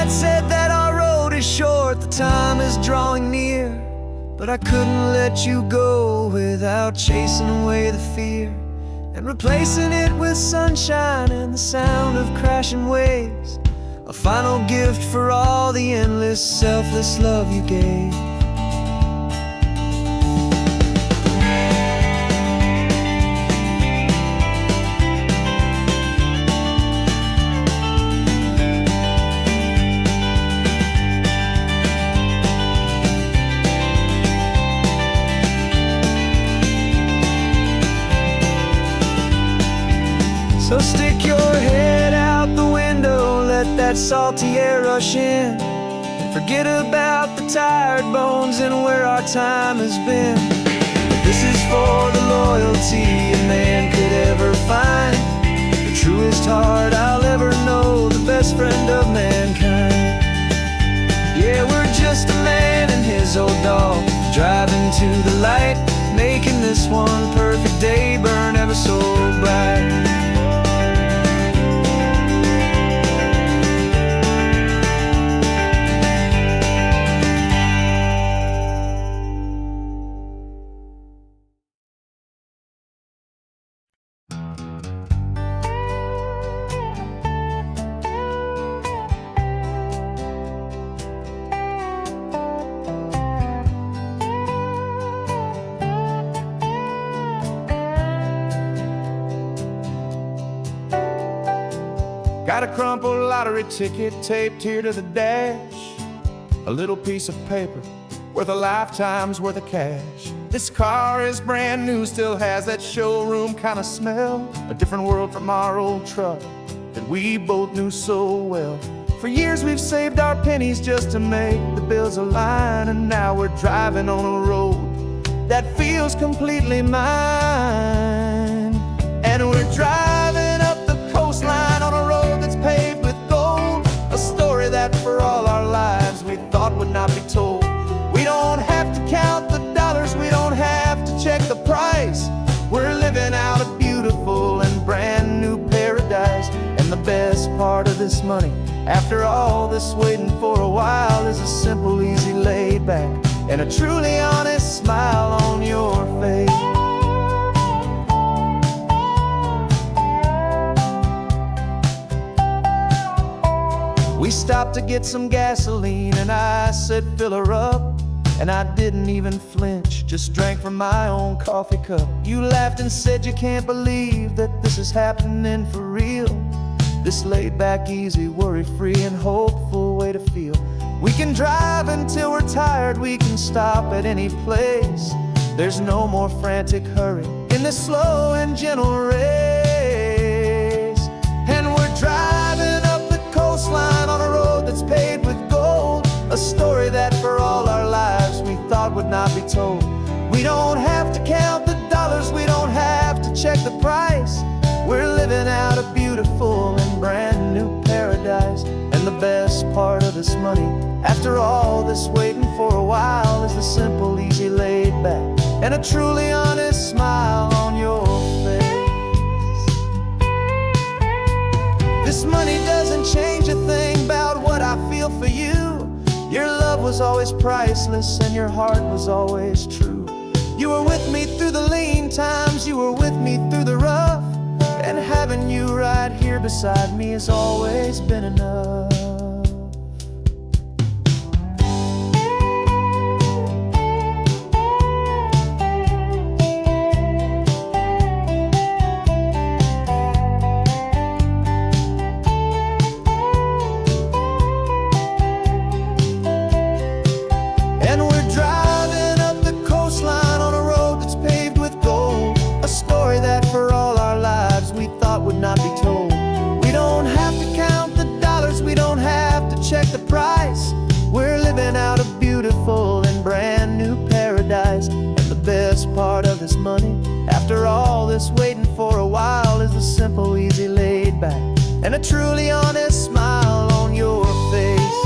Said that our road is short, the time is drawing near, but I couldn't let you go without chasing away the fear and replacing it with sunshine and the sound of crashing waves, a final gift for all the endless, selfless love you gave. So stick your head out the window, let that salty air rush in, and forget about the tired bones and where our time has been. This is for the loyalty a man could ever find, the truest heart I'll ever know, the best friend of mankind. Yeah, we're just a man and his old dog, driving to the light, making this one perfect day burn ever so bright. Got a crumpled lottery ticket taped here to the dash, a little piece of paper worth a lifetime's worth of cash. This car is brand new, still has that showroom kind of smell. A different world from our old truck that we both knew so well. For years we've saved our pennies just to make the bills align, and now we're driving on a road that feels completely mine. And we're driving up the coastline on a road that's paved with gold, a story that for all our lives we thought would not be told. We don't have to count the dollars, we don't have to check the price. We're living out a beautiful and brand new paradise. And the best part of this money, after all this waiting for a while, is a simple, easy, laid back, and a truly honest smile on your face. We stopped to get some gasoline, and I said, fill her up. And I didn't even flinch, just drank from my own coffee cup. You laughed and said you can't believe that this is happening for real. This laid back, easy, worry-free and hopeful way to feel. We can drive until we're tired, we can stop at any place. There's no more frantic hurry in this slow and gentle race. And we're driving up the coastline on a road that's paved with gold, a story that for all our lives we thought would not be told. We don't have to count the dollars, we don't have to check the price. We're living out a beautiful and brand new paradise. And the best part of this money, after all this waiting for a while, is the simple, easy, laid back, and a truly honest smile on your face. This money doesn't change a thing about what I feel for you. Your love was always priceless and your heart was always true. You were with me through the lean times, you were with me through the rough, and having you right here beside me has always been enough. Not be told. We don't have to count the dollars, we don't have to check the price. We're living out a beautiful and brand new paradise. And the best part of this money, after all this waiting for a while, is the simple, easy, laid back, and a truly honest smile on your face.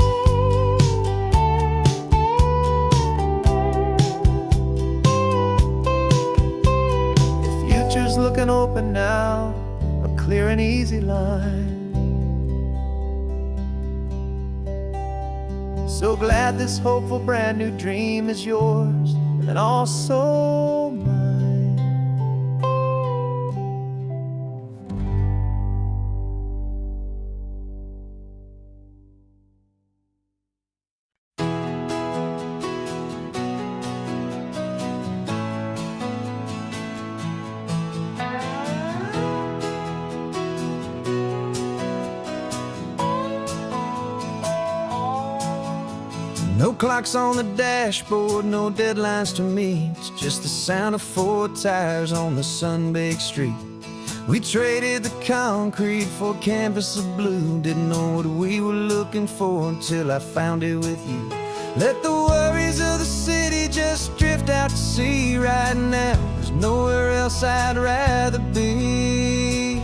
The future's looking open now, clear and easy line. So glad this hopeful brand new dream is yours and also mine. No clocks on the dashboard, no deadlines to meet, just the sound of 4 tires on the sun-baked street. We traded the concrete for a canvas of blue. Didn't know what we were looking for until I found it with you. Let the worries of the city just drift out to sea right now. There's nowhere else I'd rather be,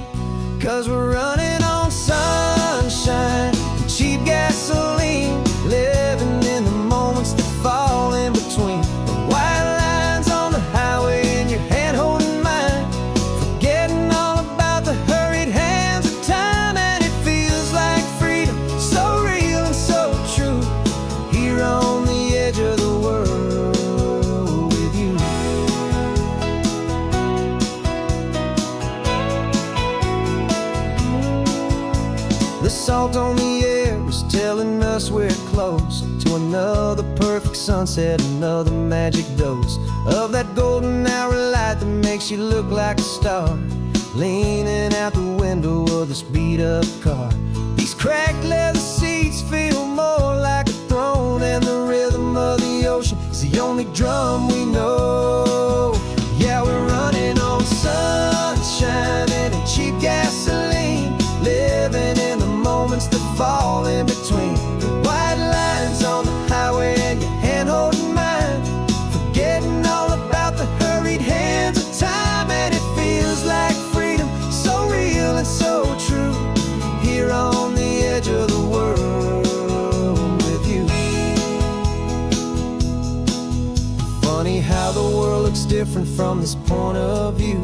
'cause we're running on sunshine and cheap gasoline, living in the moments that fall in between the white lines on the highway and your hand holding mine, forgetting all about the hurried hands of time. And it feels like freedom, so real and so true, here on the edge of the world with you. The salt on the air is telling us we're close to another perfect sunset, another magic dose of that golden hour light that makes you look like a star, leaning out the window of this beat-up car. These cracked leather seats feel more like a throne, and the rhythm of the ocean is the only drum we know. Yeah, we're running on sunshine and a cheap gasoline, living in the moments that fall in between the white lines on the highway and your hand holding mine, forgetting all about the hurried hands of time. And it feels like freedom, so real and so true, here on the edge of the world with you. Funny how the world looks different from this point of view.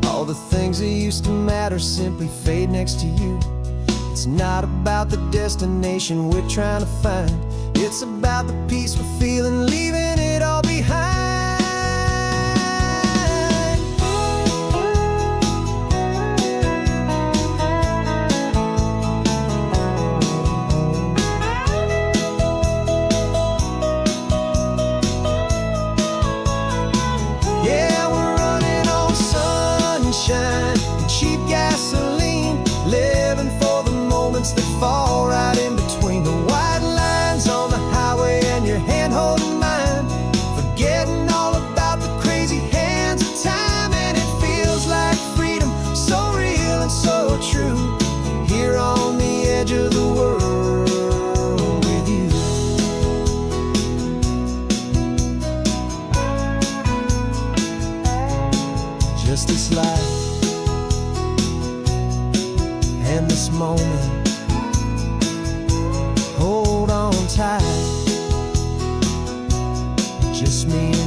All the things that used to matter simply fade next to you. It's not about the destination we're trying to find, it's about the peace we're feeling, leaving it all behind. Yeah, we're running on sunshine and cheap gasoline, living for the moments that fall right in between the white lines on the highway and your hand holding mine, forgetting all about the crazy hands of time. And it feels like freedom, so real and so true, here on the edge of the world with you. Just this life and this moment, hold on tight, just me and